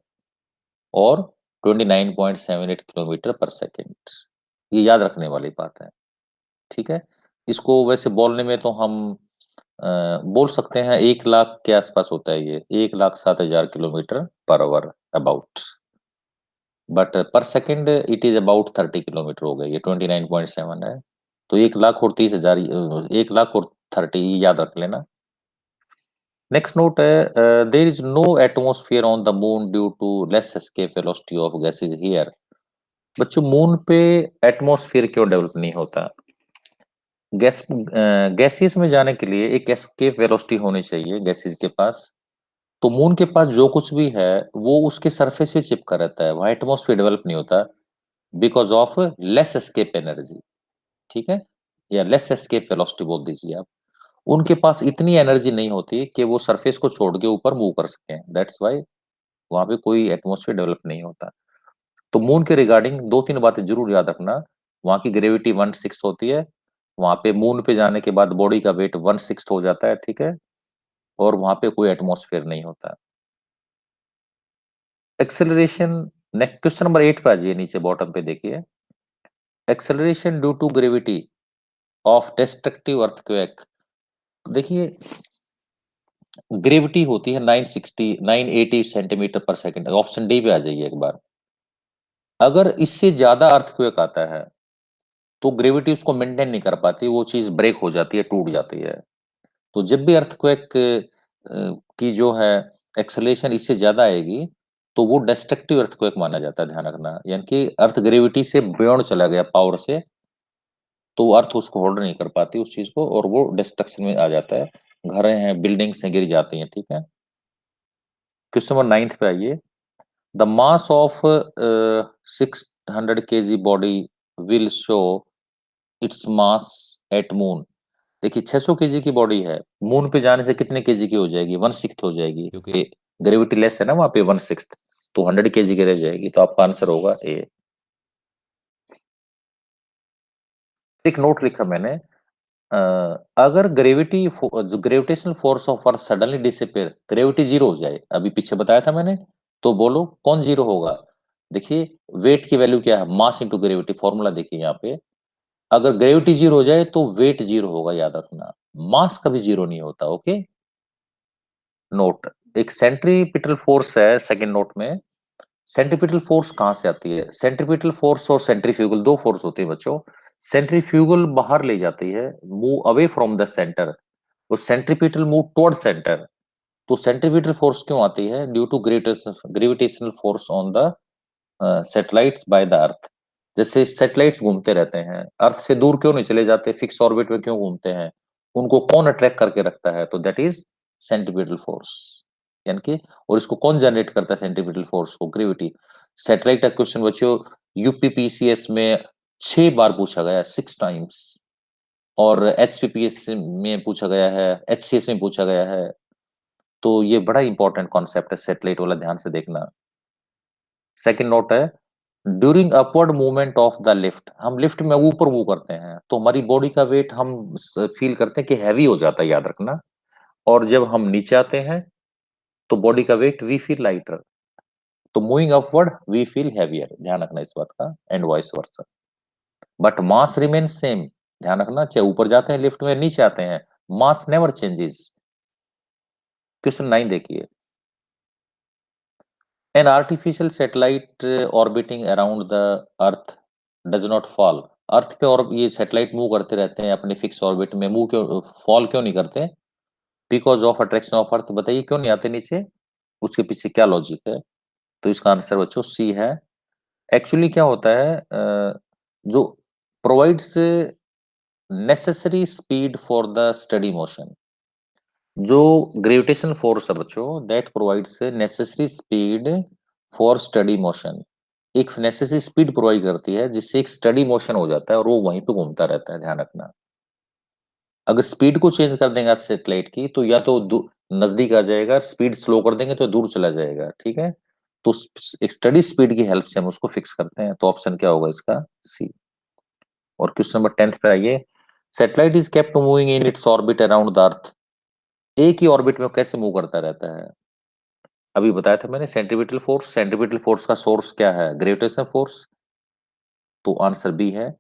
और 29.78 किलोमीटर पर सेकेंड। ये याद रखने वाली बात है। ठीक है। इसको वैसे बोलने में तो हम बोल सकते हैं 1 लाख के आसपास होता है ये, 1,07,000 kilometre per hour about, but per second it is about 30 kilometre हो गए, ये 29.7 है। तो 1,30,000, 1,30,000 याद रख लेना। नेक्स्ट नोट है, there is no atmosphere on the moon due to less escape velocity of gases here. बच्चों, मून पे एटमोस्फियर क्यों डेवलप नहीं होता? गैसेस में जाने के लिए एक एस्केप वेलोसिटी होनी चाहिए गैसेस के पास। तो मून के पास जो कुछ भी है वो उसके सरफेस पे चिपका रहता है, वहां एटमोस्फियर डेवलप नहीं होता, because of less escape energy. ठीक है, या लेस एस्केप वेलोसिटी बोल दीजिए आप। उनके पास इतनी एनर्जी नहीं होती कि वो सरफेस को छोड़ के ऊपर मूव कर सकें, दैट्स वाई वहां पे कोई एटमोस्फेयर डेवलप नहीं होता। तो मून के रिगार्डिंग दो तीन बातें जरूर याद रखना। वहां की ग्रेविटी 1/6 होती है, वहां पे मून पे जाने के बाद बॉडी का वेट 1/6 हो जाता है, ठीक है, और वहां पे कोई एटमोस्फेयर नहीं होता। एक्सेलरेशन, नेक्स्ट क्वेश्चन नंबर 8 पे आ जाइए, नीचे बॉटम पे देखिए। Acceleration due to gravity of destructive earthquake. देखिए, ग्रेविटी होती है 980 सेंटीमीटर पर सेकंड। ऑप्शन डी पे आ जाइए एक बार। अगर इससे ज्यादा अर्थक्वेक आता है तो ग्रेविटी उसको मेंटेन नहीं कर पाती, वो चीज ब्रेक हो जाती है, टूट जाती है। तो जब भी अर्थक्वेक की जो है एक्सेलरेशन इससे ज्यादा आएगी तो वो डिस्ट्रक्टिव अर्थक्वेक माना जाता है, ध्यान रखना। यानी कि अर्थ ग्रेविटी से बियॉन्ड चला गया पावर से, तो वो अर्थ उसको होल्ड नहीं कर पाती उस चीज को, और वो डिस्ट्रक्शन में आ जाता है। घरें हैं, बिल्डिंग्स हैं, गिर जाती हैं, ठीक है। क्वेश्चन नंबर 9 पे आइए। The mass of 600 kg body will show its mass at moon. देखिए, 600 kg की बॉडी है, मून पे जाने से कितने केजी की हो जाएगी? 1/6 हो जाएगी, क्योंकि ग्रेविटी लेस है ना वहां पे, 1/6। तो 100 kg की रह जाएगी, तो आपका आंसर होगा ए। एक नोट लिखा मैंने, अगर ग्रेविटी जो gravitational force of earth suddenly disappear, gravity zero हो जाए, अभी पीछे बताया था मैंने, तो बोलो कौन जीरो होगा? देखिए, वेट की वैल्यू क्या है? मास इंटू ग्रेविटी, फॉर्मूला देखिए यहाँ पे। अगर ग्रेविटी जीरो हो जाए तो वेट जीरो होगा, याद रखना। मास कभी जीरो नहीं होता, ओके। नोट, एक सेंट्रीपिटल फोर्स है सेकंड नोट में। सेंट्रीपिटल फोर्स कहां से आती है? सेंट्रीपिटल फोर्स और सेंट्रीफ्यूगल दो फोर्स होती है बच्चों। सेंट्रीफ्यूगल बाहर ले जाती है, move away from the centre, और सेंट्रीपिटल मूव टुवर्ड सेंटर। तो सेंट्रीपिटल फोर्स क्यों आती है? Due to gravitational force on the satellites by the earth. जैसे सैटेलाइट्स घूमते रहते हैं, अर्थ से दूर क्यों नहीं चले जाते, फिक्स ऑर्बिट में क्यों घूमते हैं? उनको कौन अट्रैक्ट करके रखता है? तो दैट इज सेंट्रीपिटल फोर्स। यानी कि, और इसको कौन जनरेट करता है सेंट्रीपिटल फोर्स को? ग्रेविटी। सैटेलाइट का क्वेश्चन बच्चों यूपीपीसीएस में 6 बार पूछा गया, 6 टाइम्स। और एचपीपीएस में पूछा गया है, एचसीएस में पूछा गया है। तो ये बड़ा इंपॉर्टेंट कॉन्सेप्ट है सैटेलाइट वाला, ध्यान से देखना। सेकंड नोट है, during upward movement of the lift, हम लिफ्ट में ऊपर मूव करते हैं तो हमारी बॉडी का वेट हम फील करते हैं कि हैवी हो जाता है, याद रखना। और जब हम नीचे आते हैं तो बॉडी का वेट वी फील लाइटर। तो moving upward we feel heavier, ध्यान रखना इस बात का, and vice versa. But mass remain same, ध्यान रखना, चाहे ऊपर जाते हैं लिफ्ट में, नीचे आते हैं, मास नेवर चेंजेस। क्वेश्चन 9 देखिए। An artificial satellite orbiting around the earth does not fall. Earth पे और ये सैटेलाइट मूव करते रहते हैं अपने फिक्स ऑर्बिट में, मूव क्यों, फॉल क्यों नहीं करते? Because of attraction of earth. बताइए क्यों नहीं आते नीचे, उसके पीछे क्या लॉजिक है? तो इसका आंसर बच्चों सी है। एक्चुअली क्या होता है, जो provides necessary speed for the study motion, जो ग्रेविटेशन फोर्स है बच्चों, that provides necessary speed for study motion. एक नेसेसरी स्पीड प्रोवाइड करती है जिससे एक स्टडी मोशन हो जाता है और वो वहीं पे घूमता रहता है, ध्यान रखना। अगर स्पीड को चेंज कर देंगे सैटेलाइट की तो या तो नजदीक आ जाएगा, स्पीड स्लो कर देंगे तो दूर चला जाएगा, ठीक है। तो एक स्टडी स्पीड की हेल्प से हम उसको फिक्स करते हैं, तो ऑप्शन क्या होगा इसका? सी। और क्वेश्चन नंबर 10 पे आइए। Satellite is kept moving in its orbit around the अर्थ। एक ही ऑर्बिट में कैसे मूव करता रहता है? अभी बताया था मैंने, सेंट्रीपिटल फोर्स। सेंट्रीपिटल फोर्स का सोर्स क्या है? Gravitation force. तो आंसर बी है,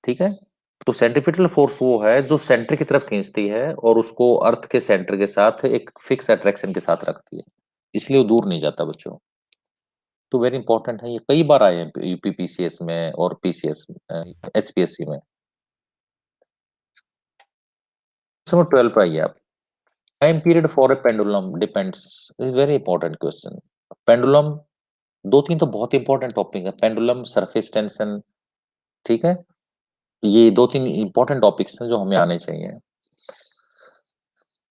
ठीक है। तो सेंट्रीपिटल फोर्स वो है जो सेंटर की तरफ खींचती है और उसको अर्थ के सेंटर के साथ एक फिक्स अट्रैक्शन के साथ रखती है, इसलिए वो दूर नहीं जाता बच्चों। तो वेरी इंपॉर्टेंट है, ये कई बार आए हैं यूपीपीसीएस में और पीसीएस एचपीएससी में। समझ 12 पर आइए आप। Time period for a pendulum depends, very important question. Pendulum, दो तीन तो बहुत इंपॉर्टेंट टॉपिक है, पेंडुलम, सरफेस टेंशन, ठीक है, ये दो तीन इंपॉर्टेंट टॉपिक्स हैं जो हमें आने चाहिए।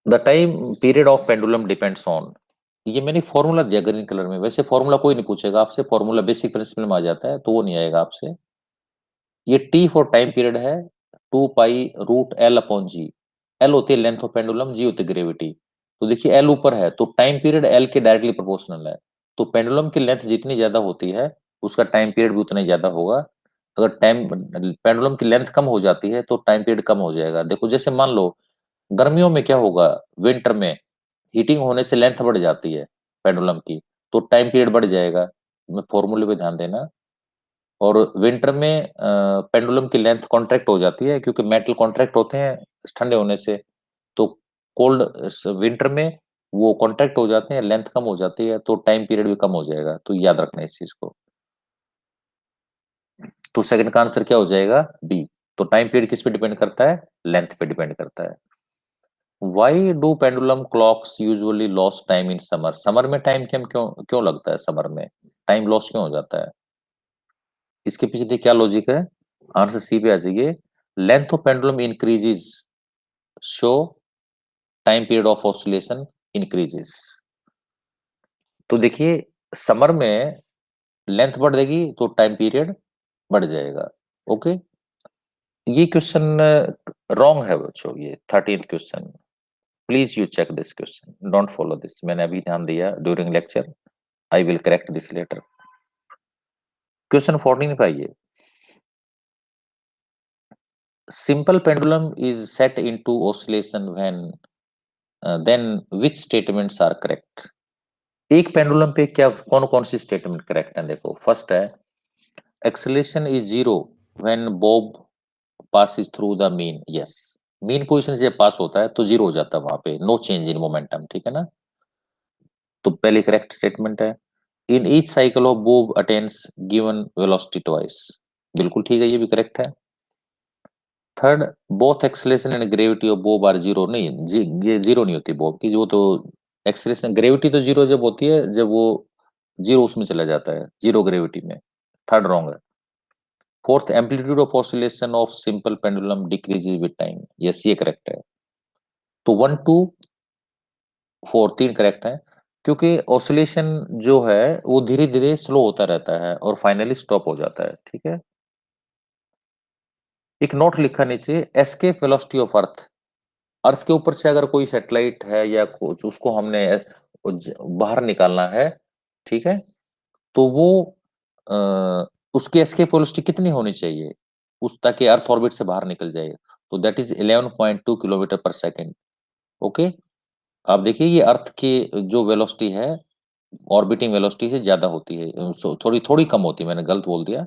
The time period of pendulum depends on, ये मैंने फॉर्मूला दिया ग्रीन कलर में, वैसे फॉर्मूला कोई नहीं पूछेगा आपसे, फॉर्मूला बेसिक प्रिंसिपल में आ जाता है तो वो नहीं आएगा आपसे। ये टी फॉर टाइम पीरियड है, 2 पाई रूट एल अपॉन जी। एल होती है लेंथ ऑफ पेंडुलम, जी होती है ग्रेविटी। तो देखिए एल ऊपर है तो टाइम पीरियड एल के डायरेक्टली प्रोपोर्शनल है। तो पेंडुलम की लेंथ जितनी ज्यादा होती है उसका टाइम पीरियड भी उतना ही ज्यादा होगा। अगर टाइम पेंडुलम की लेंथ कम हो जाती है तो टाइम पीरियड कम हो जाएगा। देखो जैसे मान लो गर्मियों में क्या होगा, विंटर में हीटिंग होने से लेंथ बढ़ जाती है पेंडुलम की, तो टाइम पीरियड बढ़ जाएगा। मैं फॉर्मूले पे ध्यान देना। और विंटर में पेंडुलम की लेंथ कॉन्ट्रैक्ट हो जाती है क्योंकि मेटल कॉन्ट्रैक्ट होते हैं ठंडे होने से। तो कोल्ड विंटर में वो कॉन्ट्रैक्ट हो जाते हैं, लेंथ कम हो जाती है तो टाइम पीरियड भी कम हो जाएगा, तो याद रखना इस चीज को। तो सेकंड का आंसर क्या हो जाएगा, बी। तो टाइम पीरियड किस पे डिपेंड करता है, लेंथ पे डिपेंड करता है। Why do pendulum clocks usually loss time in summer, summer में टाइम क्यों क्यों लगता है, समर में टाइम लॉस क्यों हो जाता है, इसके पीछे देखिए क्या लॉजिक है। आंसर सी पे आ जाइए। Length of pendulum increases, show time period of oscillation increases. तो देखिए समर में लेंथ बढ़ जाएगी तो टाइम पीरियड बढ़ जाएगा। ओके, ये क्वेश्चन रॉन्ग है बच्चों, ये 13th question. Please you check this question, don't follow this, मैंने अभी ध्यान दिया during lecture, I will correct this later. Question 14 पे आइए। Simple pendulum is set into oscillation when, then which statements are correct. एक पेंडुलम पे क्या कौन कौन सी स्टेटमेंट करेक्ट है, देखो फर्स्ट है acceleration is zero when Bob passes through the mean, yes, mean position से जब पास होता है तो जीरो हो जाता है वहां पे, नो चेंज इन मोमेंटम, ठीक है ना। तो पहली करेक्ट स्टेटमेंट है। In each cycle of bob attains given velocity twice, बिल्कुल ठीक है, ये भी करेक्ट है। Third, both acceleration and gravity of bob are zero, नहीं ये जीरो नहीं होती बॉब की, वो तो एक्सेलरेशन ग्रेविटी तो जीरो जब होती है जब वो जीरो उसमें चला जाता है, जीरो ग्रेविटी में। थर्ड रॉन्ग है। Fourth, amplitude of oscillation of simple pendulum decreases with time, yes ये करेक्ट है। तो 1 2 4 तीन करेक्ट है, क्योंकि ऑसिलेशन जो है वो धीरे धीरे स्लो होता रहता है और फाइनली स्टॉप हो जाता है, ठीक है। एक नोट लिखा नीचे, एस्केप वेलोसिटी ऑफ अर्थ, अर्थ के ऊपर से अगर कोई सैटेलाइट है या कुछ उसको हमने बाहर निकालना है, ठीक है, तो वो अ, उसकी एस्केप वेलोसिटी कितनी होनी चाहिए उस, ताकि अर्थ ऑर्बिट से बाहर निकल जाए, तो दैट इज 11.2 किलोमीटर पर सेकेंड। ओके, आप देखिए ये अर्थ की जो वेलोसिटी है ऑर्बिटिंग वेलोसिटी से ज्यादा होती है, थोड़ी थोड़ी कम होती है, मैंने गलत बोल दिया,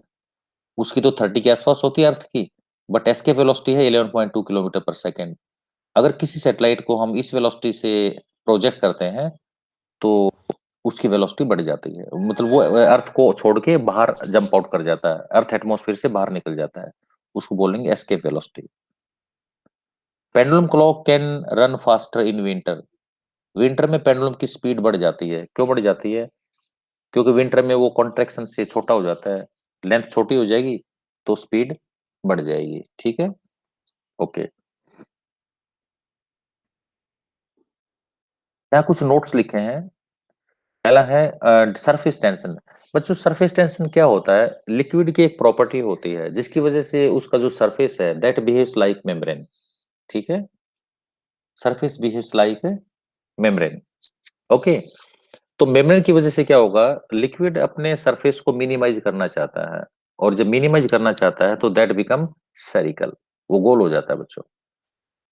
उसकी तो 30 के आसपास होती है अर्थ की, बट एस्केप वेलोसिटी है 11.2 किलोमीटर पर सेकेंड। अगर किसी सैटेलाइट को हम इस वेलोसिटी से प्रोजेक्ट करते हैं तो उसकी वेलोसिटी बढ़ जाती है, मतलब वो अर्थ को छोड़ के बाहर जंप आउट कर जाता है, अर्थ एटमॉस्फेयर से बाहर निकल जाता है, उसको बोलेंगे escape velocity. Pendulum clock can run faster in winter, winter में पेंडुलम की स्पीड बढ़ जाती है, क्यों बढ़ जाती है, क्योंकि विंटर में वो कॉन्ट्रैक्शन से छोटा हो जाता है, लेंथ छोटी हो जाएगी तो स्पीड बढ़ जाएगी, ठीक है। ओके, यहाँ कुछ नोट्स लिखे हैं। पहला है सरफेस टेंशन। बच्चों सरफेस टेंशन क्या होता है, लिक्विड की एक प्रॉपर्टी होती है जिसकी वजह से उसका जो सरफेस है दैट बिहेव्स लाइक मेम्ब्रेन, ठीक है, surface behaves like membrane. Okay, तो मेम्ब्रेन की वजह से क्या होगा, लिक्विड अपने सरफेस को मिनिमाइज करना चाहता है, और जब मिनिमाइज करना चाहता है तो दैट बिकम स्फेरिकल, वो गोल हो जाता है बच्चों।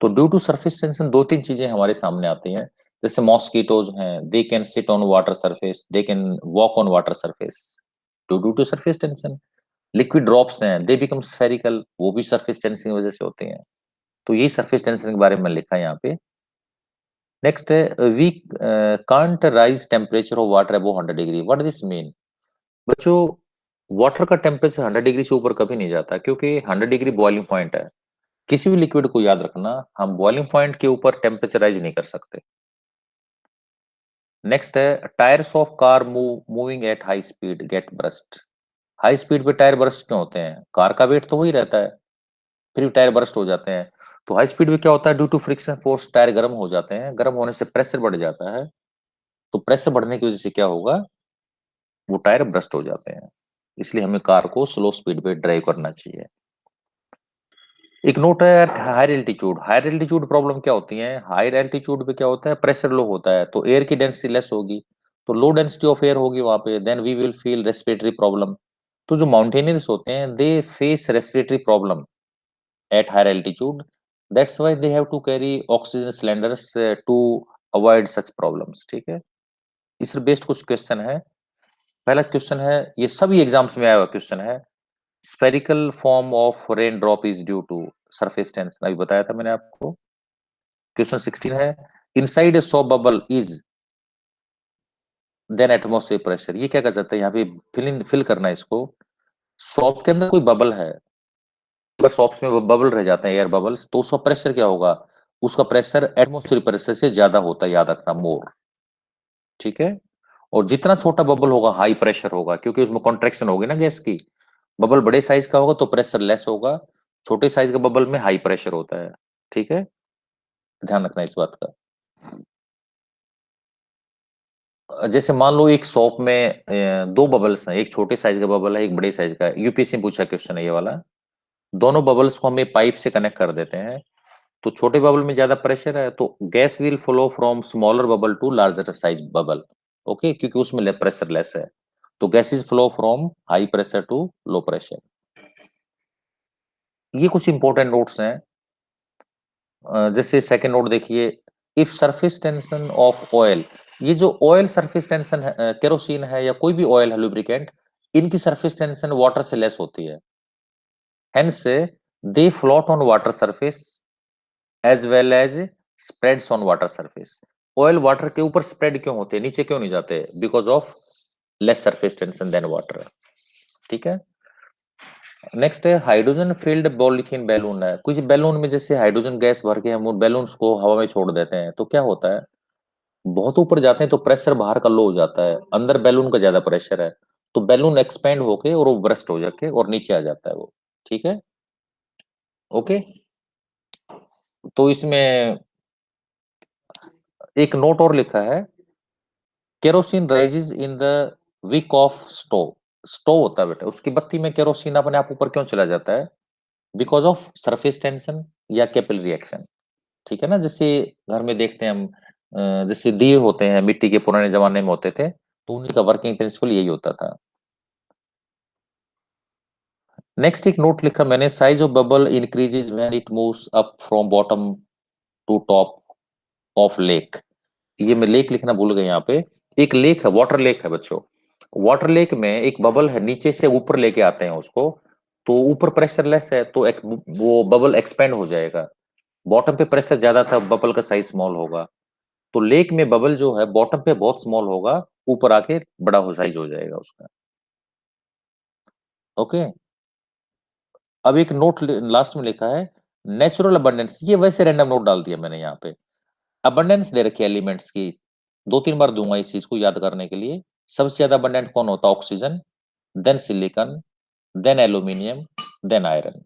तो ड्यू टू सरफेस टेंशन दो तीन चीजें हमारे सामने आती हैं, जैसे मॉस्किटोज हैं, they can sit on water surface, they can walk on water surface, due to surface tension. Liquid drops हैं, दे बिकम स्फेरिकल, वो भी सरफेस टेंशन की वजह से होते हैं। तो यही सरफेस टेंशन के बारे में लिखा है यहाँ पे। नेक्स्ट है we can't rise temperature of water above 100 degree, what this mean? बच्चों, वाटर का टेम्परेचर 100 डिग्री से ऊपर कभी नहीं जाता, क्योंकि 100 डिग्री बॉइलिंग पॉइंट है। किसी भी लिक्विड को याद रखना, हम बॉइलिंग पॉइंट के ऊपर टेम्परेचर राइज नहीं कर सकते। नेक्स्ट है tyres of car moving at high speed get burst. High speed पे टायर बर्स्ट क्यों होते हैं? कार का वेट तो वही रहता है, फिर भी टायर बर्स्ट हो जाते हैं। तो हाई स्पीड में क्या होता है, due to friction force tyre गर्म हो जाते हैं, गर्म होने से प्रेशर बढ़ जाता है, तो प्रेशर बढ़ने की वजह से क्या होगा, वो टायर ब्रस्ट हो जाते हैं। इसलिए हमें कार को स्लो स्पीड पे ड्राइव करना चाहिए। एक नोट है at higher altitude. Higher altitude problem क्या होती है? हायर एल्टीट्यूड पे क्या होता है, प्रेशर लो होता है, तो एयर की डेंसिटी लेस होगी, तो लो डेंसिटी ऑफ एयर होगी वहां पे, then we will feel respiratory problem. तो जो माउंटेनियर्स होते हैं, they face respiratory problem at higher altitude, that's why they have to carry oxygen cylinders to avoid such problems. ठीक है, इस बेस्ड कुछ क्वेश्चन है। पहला क्वेश्चन है, ये सभी एग्जाम्स में आया हुआ क्वेश्चन है, spherical form of rain drop is due to surface tension, अभी बताया था मैंने आपको। क्वेश्चन 16 है, inside a soap bubble is then atmosphere pressure. ये क्या कर सकते हैं, यहाँ पे फिल करना है इसको। सॉप के अंदर कोई बबल है, अगर सॉप्स में बबल रह जाते हैं, एयर बबल्स, तो उसका प्रेशर क्या होगा, उसका प्रेशर एटमॉस्फेयर प्रेशर से ज्यादा होता है, याद रखना, मोर। ठीक है, और जितना छोटा बबल होगा हाई प्रेशर होगा, क्योंकि उसमें कॉन्ट्रैक्शन होगी ना गैस की। बबल बड़े साइज का होगा तो प्रेशर लेस होगा, छोटे साइज का बबल में हाई प्रेशर होता है। ठीक है, ध्यान रखना इस बात का। जैसे मान लो एक सॉप में दो बबल्स हैं, एक छोटे साइज का बबल है, एक बड़े साइज का है। यूपीएससी में पूछा क्वेश्चन है ये वाला। दोनों बबल्स को हमें पाइप से कनेक्ट कर देते हैं, तो छोटे बबल में ज्यादा प्रेशर है, तो gas will flow from smaller bubble to larger size bubble. Okay, क्योंकि उसमें प्रेशर लेस है, तो gases flow from high pressure to low pressure. ये कुछ इंपॉर्टेंट नोट्स हैं। जैसे सेकंड नोट देखिए, if surface tension of oil, ये जो ऑयल सरफेस टेंशन है, केरोसिन है या कोई भी ऑयल है, लुब्रिकेंट, इनकी सरफेस टेंशन वाटर से लेस होती है, hence they float on water surface as well as spreads on water surface. Oil water के ऊपर स्प्रेड क्यों होते हैं, नीचे क्यों नहीं जाते? Because of less surface tension then water. ठीक है, नेक्स्ट है हाइड्रोजन फिल्ड पॉलीथीन बैलून है। कुछ बैलून में जैसे हाइड्रोजन गैस भर के हम उन बैलून्स को हवा में छोड़ देते हैं, तो क्या होता है, बहुत ऊपर जाते हैं तो प्रेशर बाहर का लो हो जाता है, अंदर बैलून का ज्यादा प्रेशर है, तो बैलून एक्सपेंड होके और वो ब्रस्ट हो जाके और नीचे आ जाता है वो। ठीक है, ओके। तो इसमें एक नोट और लिखा है, kerosene rises in the wick of stove. Stove होता है बेटा, उसकी बत्ती में केरोसिन अपने आप ऊपर क्यों चला जाता है? बिकॉज ऑफ सरफेस टेंशन या कैपिलरी रिएक्शन। ठीक है ना, जैसे घर में देखते हैं हम, जैसे दिए होते हैं मिट्टी के, पुराने जमाने में होते थे, तो उन्हीं का वर्किंग प्रिंसिपल यही होता था। नेक्स्ट एक नोट लिखा मैंने, size of bubble increases when it moves up from bottom to top of lake. ये मैं लेक लिखना भूल गया यहाँ पे। एक लेक है, वाटर लेक है बच्चों। वाटर लेक में एक बबल है, नीचे से ऊपर लेके आते हैं उसको, तो ऊपर प्रेशर लेस है, तो एक वो बबल एक्सपेंड हो जाएगा। बॉटम पे प्रेशर ज्यादा था, बबल का साइज स्मॉल होगा, तो लेक में बबल जो है बॉटम पे बहुत स्मॉल होगा, ऊपर आके बड़ा हो साइज हो जाएगा उसका। ओके, अब एक नोट लास्ट में लिखा है, नेचुरल अबंडेंस। ये वैसे रैंडम नोट डाल दिया मैंने यहाँ पे, अबंडेंस दे रखी है एलिमेंट्स की, दो तीन बार दूंगा इस चीज को याद करने के लिए। सबसे ज्यादा अबंडेंट कौन होता है? Oxygen, then silicon, then aluminium, then iron.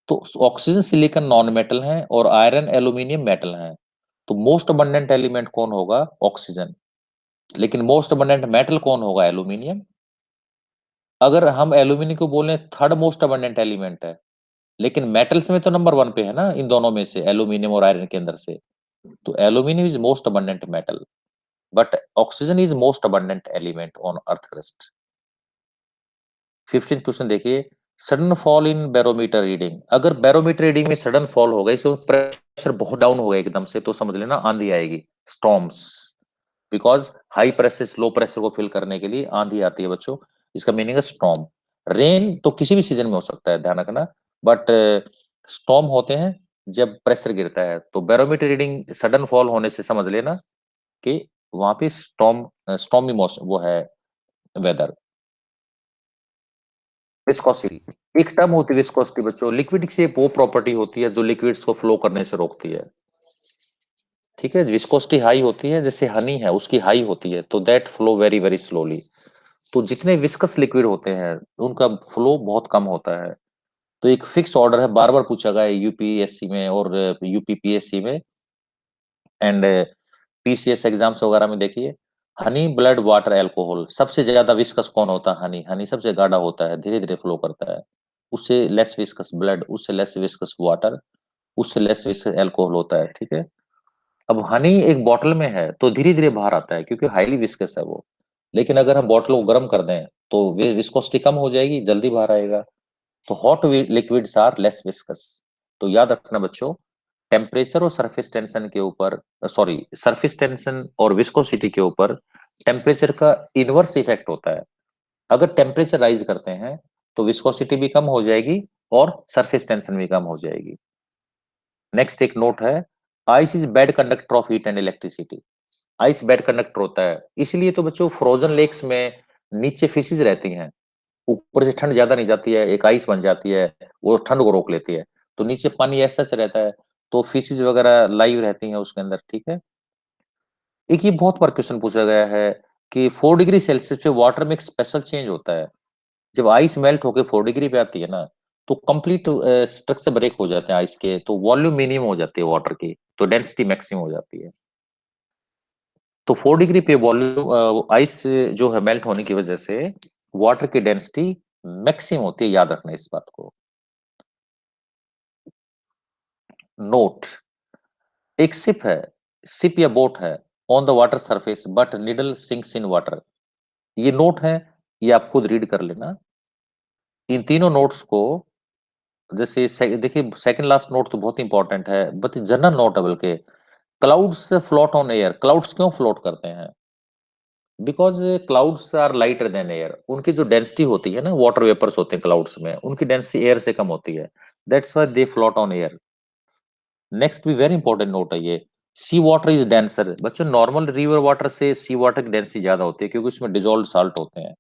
तो ऑक्सीजन सिलिकॉन नॉन मेटल है और आयरन एल्यूमिनियम मेटल है, तो मोस्ट अबंडेंट एलिमेंट कौन होगा? ऑक्सीजन। लेकिन मोस्ट अबंडेंट मेटल कौन होगा? एल्यूमिनियम। अगर हम एल्यूमिनियम को बोले थर्ड मोस्ट अबंडेंट एलिमेंट है, लेकिन मेटल्स में तो नंबर वन पे है ना, इन दोनों में से, एल्यूमिनियम और आयरन के अंदर से, तो aluminium is most abundant metal, but oxygen is most abundant element on earth crust. 15th question देखिए, sudden fall in barometer reading. अगर बैरोमीटर रीडिंग में सडन फॉल हो गई, इसमें प्रेशर बहुत डाउन हो गया एकदम से, तो समझ लेना आंधी आएगी, storms. Because high pressure low pressure को फिल करने के लिए आंधी आती है बच्चों, इसका मीनिंग है स्टॉर्म। रेन तो किसी भी सीजन में हो सकता है, ध्यान रखना, बट स्टॉर्म होते हैं जब प्रेशर गिरता है। तो बैरोमीटर रीडिंग सडन फॉल होने से समझ लेना कि वहां पे स्टॉर्मी मौसम वो है, वेदर। विस्कोसिटी, एक टर्म होती है विस्कोसिटी बच्चों, लिक्विड से वो प्रॉपर्टी होती है जो लिक्विड्स को फ्लो करने से रोकती है। ठीक है, विस्कोसिटी हाई होती है, जैसे हनी है उसकी हाई होती है, तो that flow very very slowly. तो जितने विस्कस लिक्विड होते हैं उनका फ्लो बहुत कम होता है। तो एक फिक्स ऑर्डर है, बार बार पूछा गया है यूपीएससी में और यूपीपीएससी में एंड पीसीएस एग्जाम्स वगैरह में। देखिए, हनी ब्लड वाटर अल्कोहल, सबसे ज्यादा विस्कस कौन होता है? हनी। हनी सबसे गाढ़ा होता है, धीरे धीरे फ्लो करता है। उससे लेस विस्कस ब्लड, उससे लेस विस्कस वाटर, उससे लेस विस्कस अल्कोहल होता है। ठीक है, अब हनी एक बॉटल में है तो धीरे धीरे बाहर आता है क्योंकि हाईली विस्कस है वो। लेकिन अगर हम बॉटल को गर्म कर दें तो विस्कोसिटी कम हो जाएगी, जल्दी बाहर आएगा। तो hot liquids are less viscous. तो याद रखना बच्चों, टेम्परेचर और सरफेस टेंशन के ऊपर, सॉरी, सरफेस टेंशन और विस्कोसिटी के ऊपर टेम्परेचर का इनवर्स इफेक्ट होता है। अगर टेम्परेचर राइज करते हैं तो विस्कोसिटी भी कम हो जाएगी और सरफेस टेंशन भी कम हो जाएगी। नेक्स्ट एक नोट है, ice is bad conductor of heat and electricity. Ice bad conductor होता है, इसलिए तो बच्चों फ्रोजन लेक्स में नीचे फिशेज रहती हैं, ऊपर से ठंड ज्यादा नहीं जाती है, एक आइस बन जाती है, वो ठंड को रोक लेती है। तो नीचे पानी ऐसा रहता है, तो फिशेज वगैरह लाइव रहती हैं उसके अंदर। ठीक है, एक ये बहुत बार क्वेश्चन पूछा गया है कि 4 डिग्री सेल्सियस पे वाटर में एक स्पेशल चेंज होता है। जब आइस मेल्ट होकर 4 डिग्री पे आती है ना, तो कंप्लीट स्ट्रक्चर ब्रेक हो जाते हैं आइस के, तो वॉल्यूम मिनिमम हो जाती है वाटर की, तो डेंसिटी मैक्सिमम हो जाती है। तो 4 डिग्री पे वॉल्यूम आइस जो है मेल्ट होने की वजह से वाटर की डेंसिटी मैक्सिमम होती है, याद रखना इस बात को। नोट, एक शिप है, शिप या बोट है on the water surface but needle sinks in water. ये नोट है, ये आप खुद रीड कर लेना। इन तीनों नोट्स को, जैसे देखिए सेकंड लास्ट नोट तो बहुत इंपॉर्टेंट है, बट जनरल नोट है बल्कि, clouds float on air. Clouds क्यों फ्लोट करते हैं? Because clouds are lighter than air. उनकी जो डेंसिटी होती है ना, वाटर वेपर्स होते हैं क्लाउड्स में, उनकी डेंसिटी एयर से कम होती है, that's why they float on air. Next भी वेरी इंपॉर्टेंट नोट है ये, सी वाटर इज डेंसर। बच्चों, नॉर्मल रिवर वाटर से सी वाटर की डेंसिटी ज्यादा होती है क्योंकि उसमें डिजोल्व साल्ट होते हैं,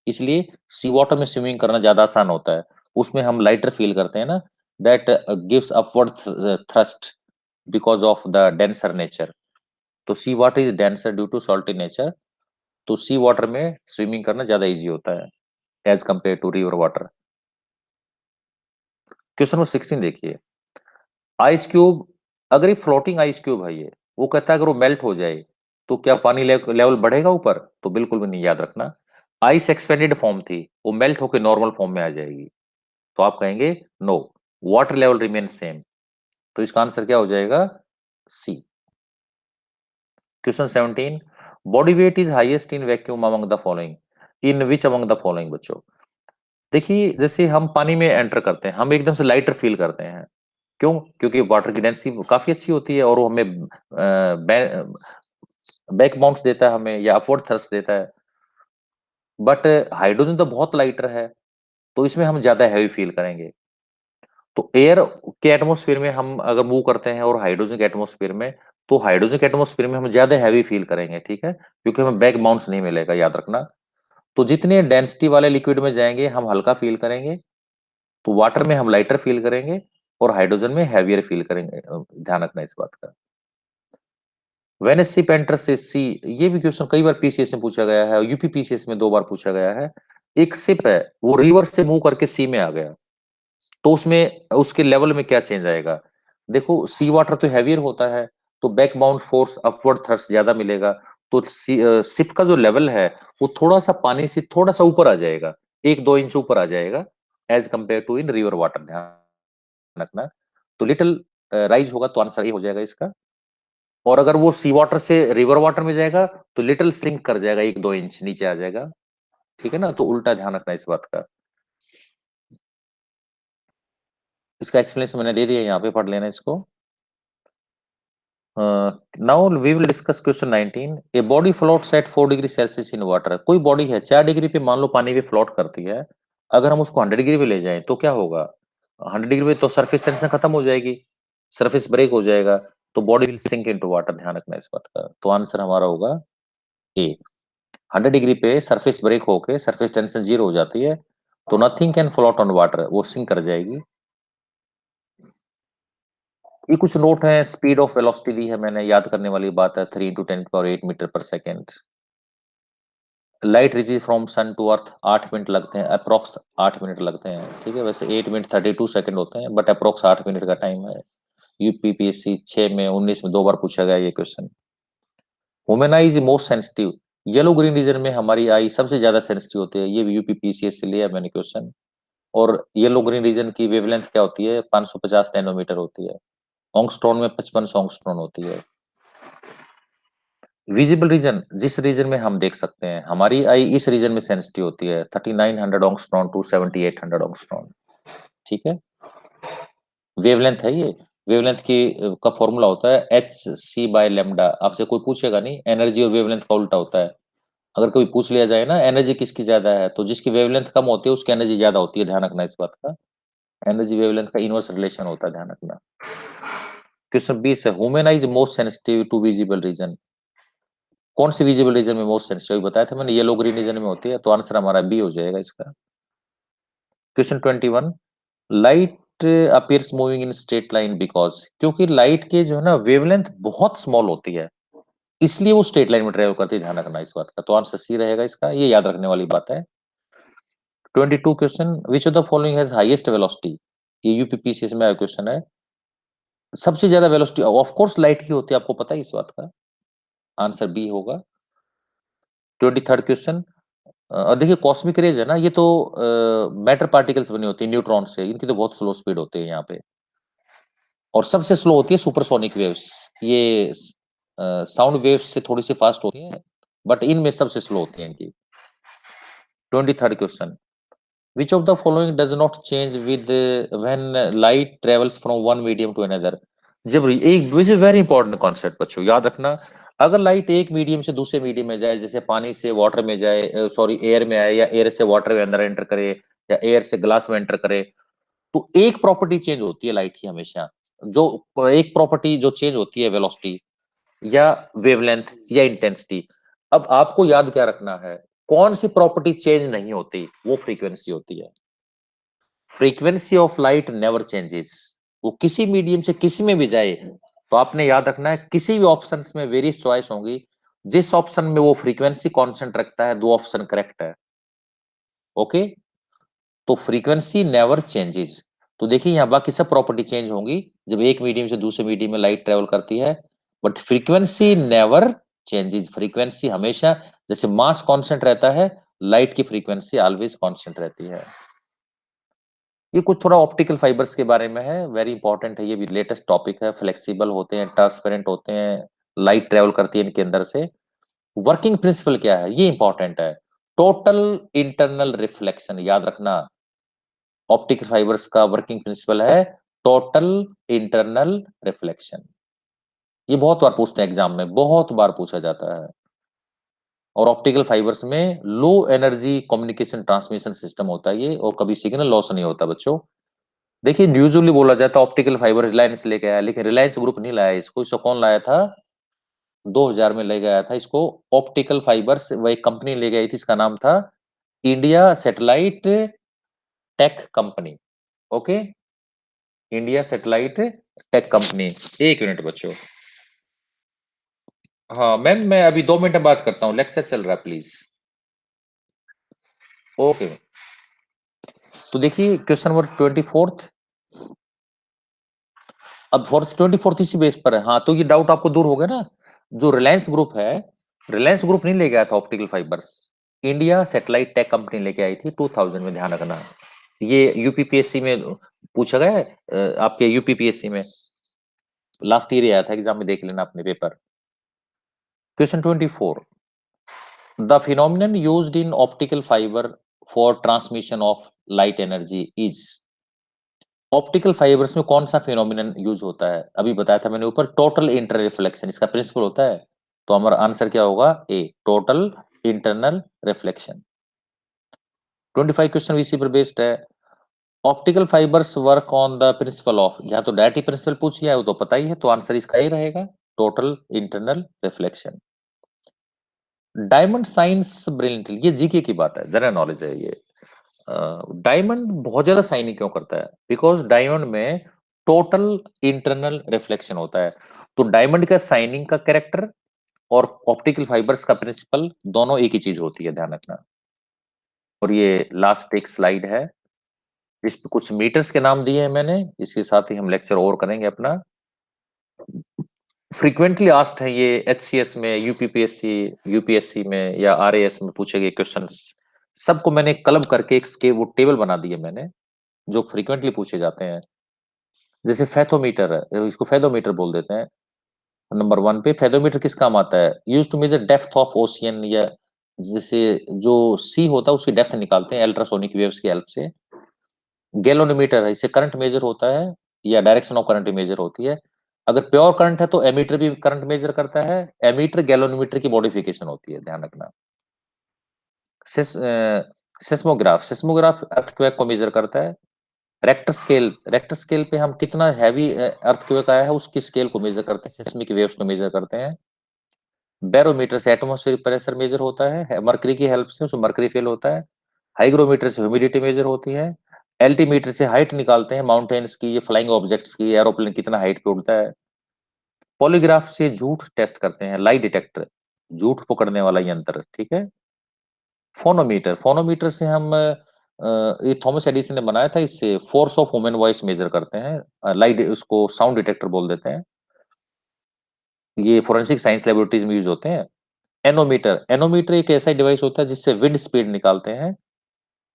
इसलिए सी वाटर में स्विमिंग करना ज्यादा आसान होता है। उसमें हम लाइटर फील करते हैं ना, that gives upward thrust because of the denser nature. तो sea water is denser due to salty nature. तो सी वाटर में स्विमिंग करना ज्यादा इजी होता है as compare to river water. Question number 16 देखिए, आइस क्यूब, अगर ये फ्लोटिंग आइस क्यूब है ये, वो कहता है अगर वो मेल्ट हो जाए तो क्या पानी लेवल बढ़ेगा ऊपर? तो बिल्कुल भी नहीं, याद रखना। आइस एक्सपेंडेड फॉर्म थी, वो मेल्ट होकर नॉर्मल फॉर्म में आ जाएगी, तो आप कहेंगे no, water level remain same. तो इसका आंसर क्या हो जाएगा? C. Question 17, body weight is highest in vacuum among the following, in which among the following बच्चों? देखिए, जैसे हम पानी में एंटर करते हैं, हम एकदम से लाइटर फील करते हैं। क्यों? क्योंकि वाटर की डेंसिटी काफी अच्छी होती है और वो हमें बैक बाउंस देता है हमें, या अपवर्ड थ्रस्ट देता है। बट हाइड्रोजन तो बहुत लाइटर है, तो इसमें हम ज्यादा हैवी फील करेंगे। तो एयर के एटमॉस्फेयर में हम अगर मूव करते हैं और हाइड्रोजन के एटमॉस्फेयर में, तो हाइड्रोजन के एटमॉस्फेयर में हम ज्यादा हैवी फील करेंगे। ठीक है, क्योंकि हमें बैक बाउंस नहीं मिलेगा, याद रखना। तो जितने डेंसिटी वाले लिक्विड में जाएंगे हम हल्का फील करेंगे, तो वाटर में हम लाइटर फील करेंगे और हाइड्रोजन में हैवियर फील करेंगे। ध्यान रखना इस बात का। व्हेन ए शिप एंटर्स ए सी, ये भी क्वेश्चन कई बार पीसीएस में पूछा गया है, यूपी पीसीएस में 2 बार पूछा गया है। एक शिप है, वो रिवर से मूव करके सी में आ गया, तो उसमें उसके लेवल में क्या चेंज आएगा? देखो, सी वाटर तो हैवियर होता है, तो back bound force, upward thrust ज्यादा मिलेगा। तो शिप का जो लेवल है वो थोड़ा सा पानी से थोड़ा सा ऊपर आ जाएगा, 1-2 इंच ऊपर आ जाएगा as compare to in river water. ध्यान रखना। तो लिटिल राइज होगा, तो आंसर ये हो जाएगा इसका। और अगर वो सी वाटर से रिवर वाटर में जाएगा तो लिटिल सिंक कर जाएगा, 1-2 इंच नीचे आ जाएगा। ठीक है ना, तो उल्टा ध्यान रखना इस बात का। इसका एक्सप्लेनेशन मैंने दे दिया, यहाँ पे पढ़ लेना इसको। Now we will discuss question 19, a body floats at 4 degree Celsius in water. कोई बॉडी है 4 डिग्री पे, मान लो पानी पे फ्लोट करती है, अगर हम उसको 100 डिग्री पे ले जाएं तो क्या होगा, 100 डिग्री पे तो सरफेस टेंशन खत्म हो जाएगी, सरफेस ब्रेक हो जाएगा, तो body will sink into water. ध्यान रखना इस बात का। तो आंसर हमारा होगा ए। 100 डिग्री पे सरफेस ब्रेक होके सरफेस टेंशन जीरो हो जाती है, तो nothing can float on water, वो सिंक कर जाएगी। ये कुछ नोट है, स्पीड ऑफ वेलोसिटी दी है मैंने, याद करने वाली बात है, 3 × 10⁸ मीटर पर second. Light reaches from sun to earth 8 minute लगते हैं, अप्रोक्स 8 मिनट लगते हैं, ठीक है। वैसे 8 मिनट 32 सेकंड होते हैं, बट अप्रोक्स 8 मिनट का टाइम है। यूपीपीएससी 6 में 19 में 2 बार पूछा गया ये question. Human eye is most sensitive, yellow green region में हमारी आई सबसे ज्यादा सेंसिटिव होती है, ये यूपीपीसीएस से लिया मैंने क्वेश्चन। और येलो ग्रीन रीजन की वेवलेंथ क्या होती है, 550 नैनोमीटर होती है। ऑंगस्ट्रॉन में 55 ऑंगस्ट्रॉन होती है। विजिबल रीजन, जिस रीजन में हम देख सकते हैं, हमारी आई इस रीजन में सेंसिटिव होती है, 3900 ऑंगस्ट्रॉन टू 7800 ऑंगस्ट्रॉन, ठीक है। वेवलेंथ है ये। वेवलेंथ की का फॉर्मूला होता है hc/λ। आपसे कोई पूछेगा नहीं, एनर्जी और वेवलेंथ का उल्टा होता है। अगर कभी पूछ लिया जाए ना एनर्जी किसकी ज्यादा है, तो जिसकी वेवलेंथ कम होती है उसकी एनर्जी ज्यादा होती है। ध्यान रखना इस बात का। एनर्जी वेवलेंथ का इनवर्स रिलेशन होता है, ध्यान रखना। क्वेश्चन 20 है, human eye is most sensitive to visible region. कौन सी विजिबल रीजन में मोस्ट सेंसिटिव बताया था मैंने, येलो ग्रीन रीजन में होती है, तो आंसर हमारा बी हो जाएगा इसका। Question 21, light appears moving in straight line because, क्योंकि लाइट के जो है ना वेवलेंथ बहुत स्मॉल होती है, इसलिए वो स्ट्रेट लाइन में ट्रेवल करती है। ध्यान रखना इस बात का। तो आंसर सी रहेगा इसका, ये याद रखने वाली बात है। 22 question, which of the following has highest velocity. ये यूपीपीसीएस में आया क्वेश्चन है। सबसे ज्यादा वेलोसिटी ऑफ कोर्स लाइट की होती है, आपको पता है इस बात का। आंसर बी होगा। 23rd क्वेश्चन, देखिए कॉस्मिक रेज है ना, ये तो मैटर पार्टिकल्स बनी होती है न्यूट्रॉन से, इनकी तो बहुत स्लो स्पीड होती है यहाँ पे। और सबसे स्लो होती है सुपरसोनिक वेव्स। ये साउंड वेव्स से थोड़ी सी फास्ट होती हैं, बट इनमें सबसे स्लो होती है इनकी। 23rd question, which of the following does not change with when light travels from one medium to another. जब एक वेरी इंपॉर्टेंट कॉन्सेप्ट बच्चों, याद रखना। अगर लाइट एक मीडियम से दूसरे मीडियम में जाए, जैसे पानी से वाटर में जाए, सॉरी एयर में आए, या एयर से वाटर में अंदर एंटर करे, या एयर से ग्लास में एंटर करे, तो एक प्रॉपर्टी चेंज होती है लाइट की हमेशा। जो एक प्रॉपर्टी जो चेंज होती है, वेलोसिटी या वेवलेंथ या इंटेंसिटी। अब आपको याद क्या रखना है, कौन सी प्रॉपर्टी चेंज नहीं होती, वो फ्रीक्वेंसी होती है। Frequency of light never changes. वो किसी मीडियम से किसी में भी जाए, तो आपने याद रखना है किसी भी ऑप्शन में वेरियस चॉइस होंगी, जिस ऑप्शन में वो फ्रीक्वेंसी कांस्टेंट रखता है, दो ऑप्शन करेक्ट है। ओके, तो फ्रीक्वेंसी नेवर चेंजेस। तो देखिए यहाँ बाकी सब प्रॉपर्टी चेंज होंगी जब एक मीडियम से दूसरे मीडियम में लाइट ट्रेवल करती है, but frequency never changes. Frequency हमेशा, जैसे मास कांस्टेंट रहता है, लाइट की फ्रीक्वेंसी ऑलवेज कांस्टेंट रहती है। ये कुछ थोड़ा ऑप्टिकल फाइबर्स के बारे में है, वेरी इंपॉर्टेंट है, ये भी लेटेस्ट टॉपिक है। फ्लेक्सिबल होते हैं, ट्रांसपेरेंट होते हैं, लाइट ट्रेवल करती है इनके अंदर से। वर्किंग प्रिंसिपल क्या है, ये इंपॉर्टेंट है। टोटल इंटरनल रिफ्लेक्शन, याद रखना। ऑप्टिकल फाइबर्स का वर्किंग प्रिंसिपल है टोटल इंटरनल रिफ्लेक्शन। ये बहुत बार पूछते हैं एग्जाम में, बहुत बार पूछा जाता है। और ऑप्टिकल फाइबर्स में low energy communication transmission system होता है ये, और कभी सिग्नल लॉस नहीं होता बच्चों। देखिए यूजुअली बोला जाता है ऑप्टिकल फाइबर रिलायंस लेके आया, लेकिन रिलायंस ग्रुप नहीं लाया इसको। इसको कौन लाया था, 2000 में ले गया था इसको। ऑप्टिकल फाइबर्स वही कंपनी ले गई थी, इसका नाम था India satellite tech company. Okay, India satellite tech company. एक मिनट बच्चों, हाँ मैम, मैं अभी 2 मिनट में बात करता हूँ, लेक्चर चल रहा है प्लीज। ओके, तो देखिए क्वेश्चन नंबर 24th। अब फोर्थ 24th इसी बेस पर है। हाँ, तो ये डाउट आपको दूर हो गया ना। जो रिलायंस ग्रुप है, रिलायंस ग्रुप नहीं ले गया था optical fibres, India satellite tech company लेके आई थी 2000 में। ध्यान रखना, ये यूपीपीएससी में पूछा गया है, आपके यूपीपीएससी में लास्ट ईयर आया था एग्जाम में, देख लेना अपने paper. Question 24, the phenomenon used in optical fibre for transmission of light energy is. Optical fibres में कौन सा फिनोमिनन यूज होता है, अभी बताया था मैंने ऊपर, टोटल इंटर रिफ्लेक्शन इसका प्रिंसिपल होता है। तो हमारा आंसर क्या होगा, ए, टोटल इंटरनल रिफ्लेक्शन। 25 क्वेश्चन इसी पर बेस्ड है। Optical fibres work on the principle of, यहाँ तो डायरेक्ट प्रिंसिपल पूछ लिया है, वो तो पता ही है, तो आंसर इसका ही रहेगा, total internal reflection. Diamond science brilliantly, ये जीके की बात है, जनरल नॉलेज है ये। डायमंड बहुत ज्यादा शाइनिंग क्यों करता है? बिकॉज डायमंड में टोटल इंटरनल रिफ्लेक्शन होता है। तो डायमंड का शाइनिंग का कैरेक्टर और ऑप्टिकल फाइबर्स का प्रिंसिपल दोनों एक ही चीज होती है, ध्यान रखना। और ये लास्ट एक स्लाइड है, इस पे कुछ मीटर्स के नाम दिए हैं मैंने, इसके साथ ही हम लेक्चर और करेंगे अपना। फ्रीक्वेंटली आस्क्ड है ये, एचसीएस में, यूपीपीएससी, यूपीएससी में या आरएएस में पूछे गए क्वेश्चंस, सबको मैंने क्लब करके एक वो टेबल बना दिए मैंने, जो फ्रीक्वेंटली पूछे जाते हैं। जैसे फेथोमीटर है, इसको फेथोमीटर बोल देते हैं। नंबर 1 पे फेथोमीटर किस काम आता है? Use to measure depth of ocean, या जैसे जो सी होता है उसकी डेप्थ निकालते हैं अल्ट्रासोनिक वेव्स की हेल्प से। गैलोनोमीटर है, इससे करंट मेजर होता है, या डायरेक्शन ऑफ करंट मेजर होती है। अगर प्योर करंट है तो एमीटर भी करंट मेजर करता है, एमीटर गैलोनोमीटर की मॉडिफिकेशन होती है, ध्यान रखना। सेस्मोग्राफ, सेस्मोग्राफ अर्थक्वेक को मेजर करता है। रेक्टर स्केल पे हम कितना हैवी अर्थक्वेक आया है उसकी स्केल को मेजर करते हैं, सेस्मिक वेव्स को मेजर करते हैं। बैरोमीटर से एटमॉस्फेरिक प्रेशर मेजर होता है, मरकरी की हेल्प से, उसमें मरकरी फेल होता है। हाइग्रोमीटर से ह्यूमिडिटी मेजर होती है। एल्टीमीटर से हाइट निकालते हैं माउंटेन्स की, ये फ्लाइंग ऑब्जेक्ट्स की, एरोप्लेन कितना हाइट पे उड़ता है। पॉलीग्राफ से झूठ टेस्ट करते हैं, लाई डिटेक्टर, झूठ पकड़ने वाला यंत्र, ठीक है। फोनोमीटर, फोनोमीटर से हम ये थॉमस एडिसन ने बनाया था, इससे force of human voice measure करते हैं। लाइट, उसको साउंड डिटेक्टर बोल देते हैं। ये फोरेंसिक साइंस लेबोरेटरीज में यूज होते हैं। एनोमीटर, एनोमीटर एक ऐसा डिवाइस होता है जिससे विंड स्पीड निकालते हैं।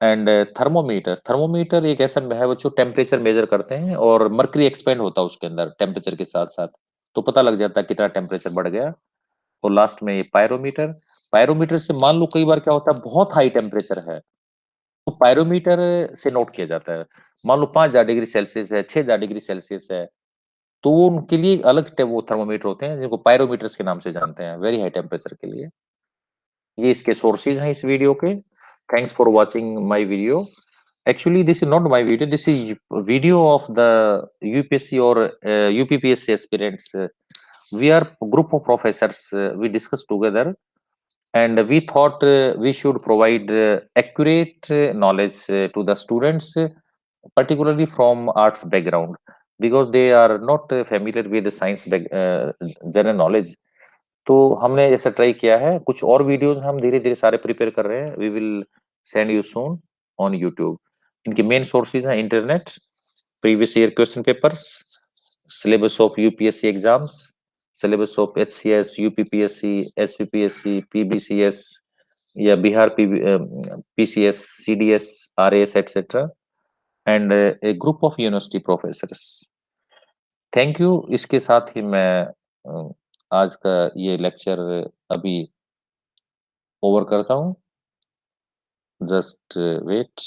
एंड थर्मोमीटर, थर्मोमीटर एक ऐसा है वो जो टेम्परेचर मेजर करते हैं, और मर्करी एक्सपेंड होता है उसके अंदर टेम्परेचर के साथ साथ, तो पता लग जाता है कितना टेम्परेचर बढ़ गया। और लास्ट में ये पायरोमीटर, पायरोमीटर से मान लो कई बार क्या होता है बहुत हाई टेम्परेचर है, तो पायरोमीटर से नोट किया जाता है। मान लो 5000 डिग्री सेल्सियस है, 6000 डिग्री सेल्सियस है, तो वो उनके लिए अलग वो थर्मोमीटर होते हैं जिनको पायरोमीटर्स के नाम से जानते हैं, वेरी हाई टेम्परेचर के लिए। ये इसके सोर्सेज हैं इस वीडियो के। Thanks for watching my video. Actually, this is not my video. This is video of the UPSC or UPPSC aspirants. We are group of professors. We discussed together, and we thought we should provide accurate knowledge to the students, particularly from arts background, because they are not familiar with the science general knowledge. तो हमने ऐसा ट्राई किया है, कुछ और वीडियोस हम धीरे-धीरे सारे प्रिपेयर कर रहे हैं। We will send you soon on YouTube. इनके मेन सोर्सेज हैं internet, previous year question papers, syllabus of UPSC exams, syllabus of HCS, UPPSC, SPPSC, PBCS या Bihar PCS, CDS, RAS etcetera, and a group of university professors. Thank you. इसके साथ ही मैं आज का ये लेक्चर अभी ओवर करता हूँ। Just wait.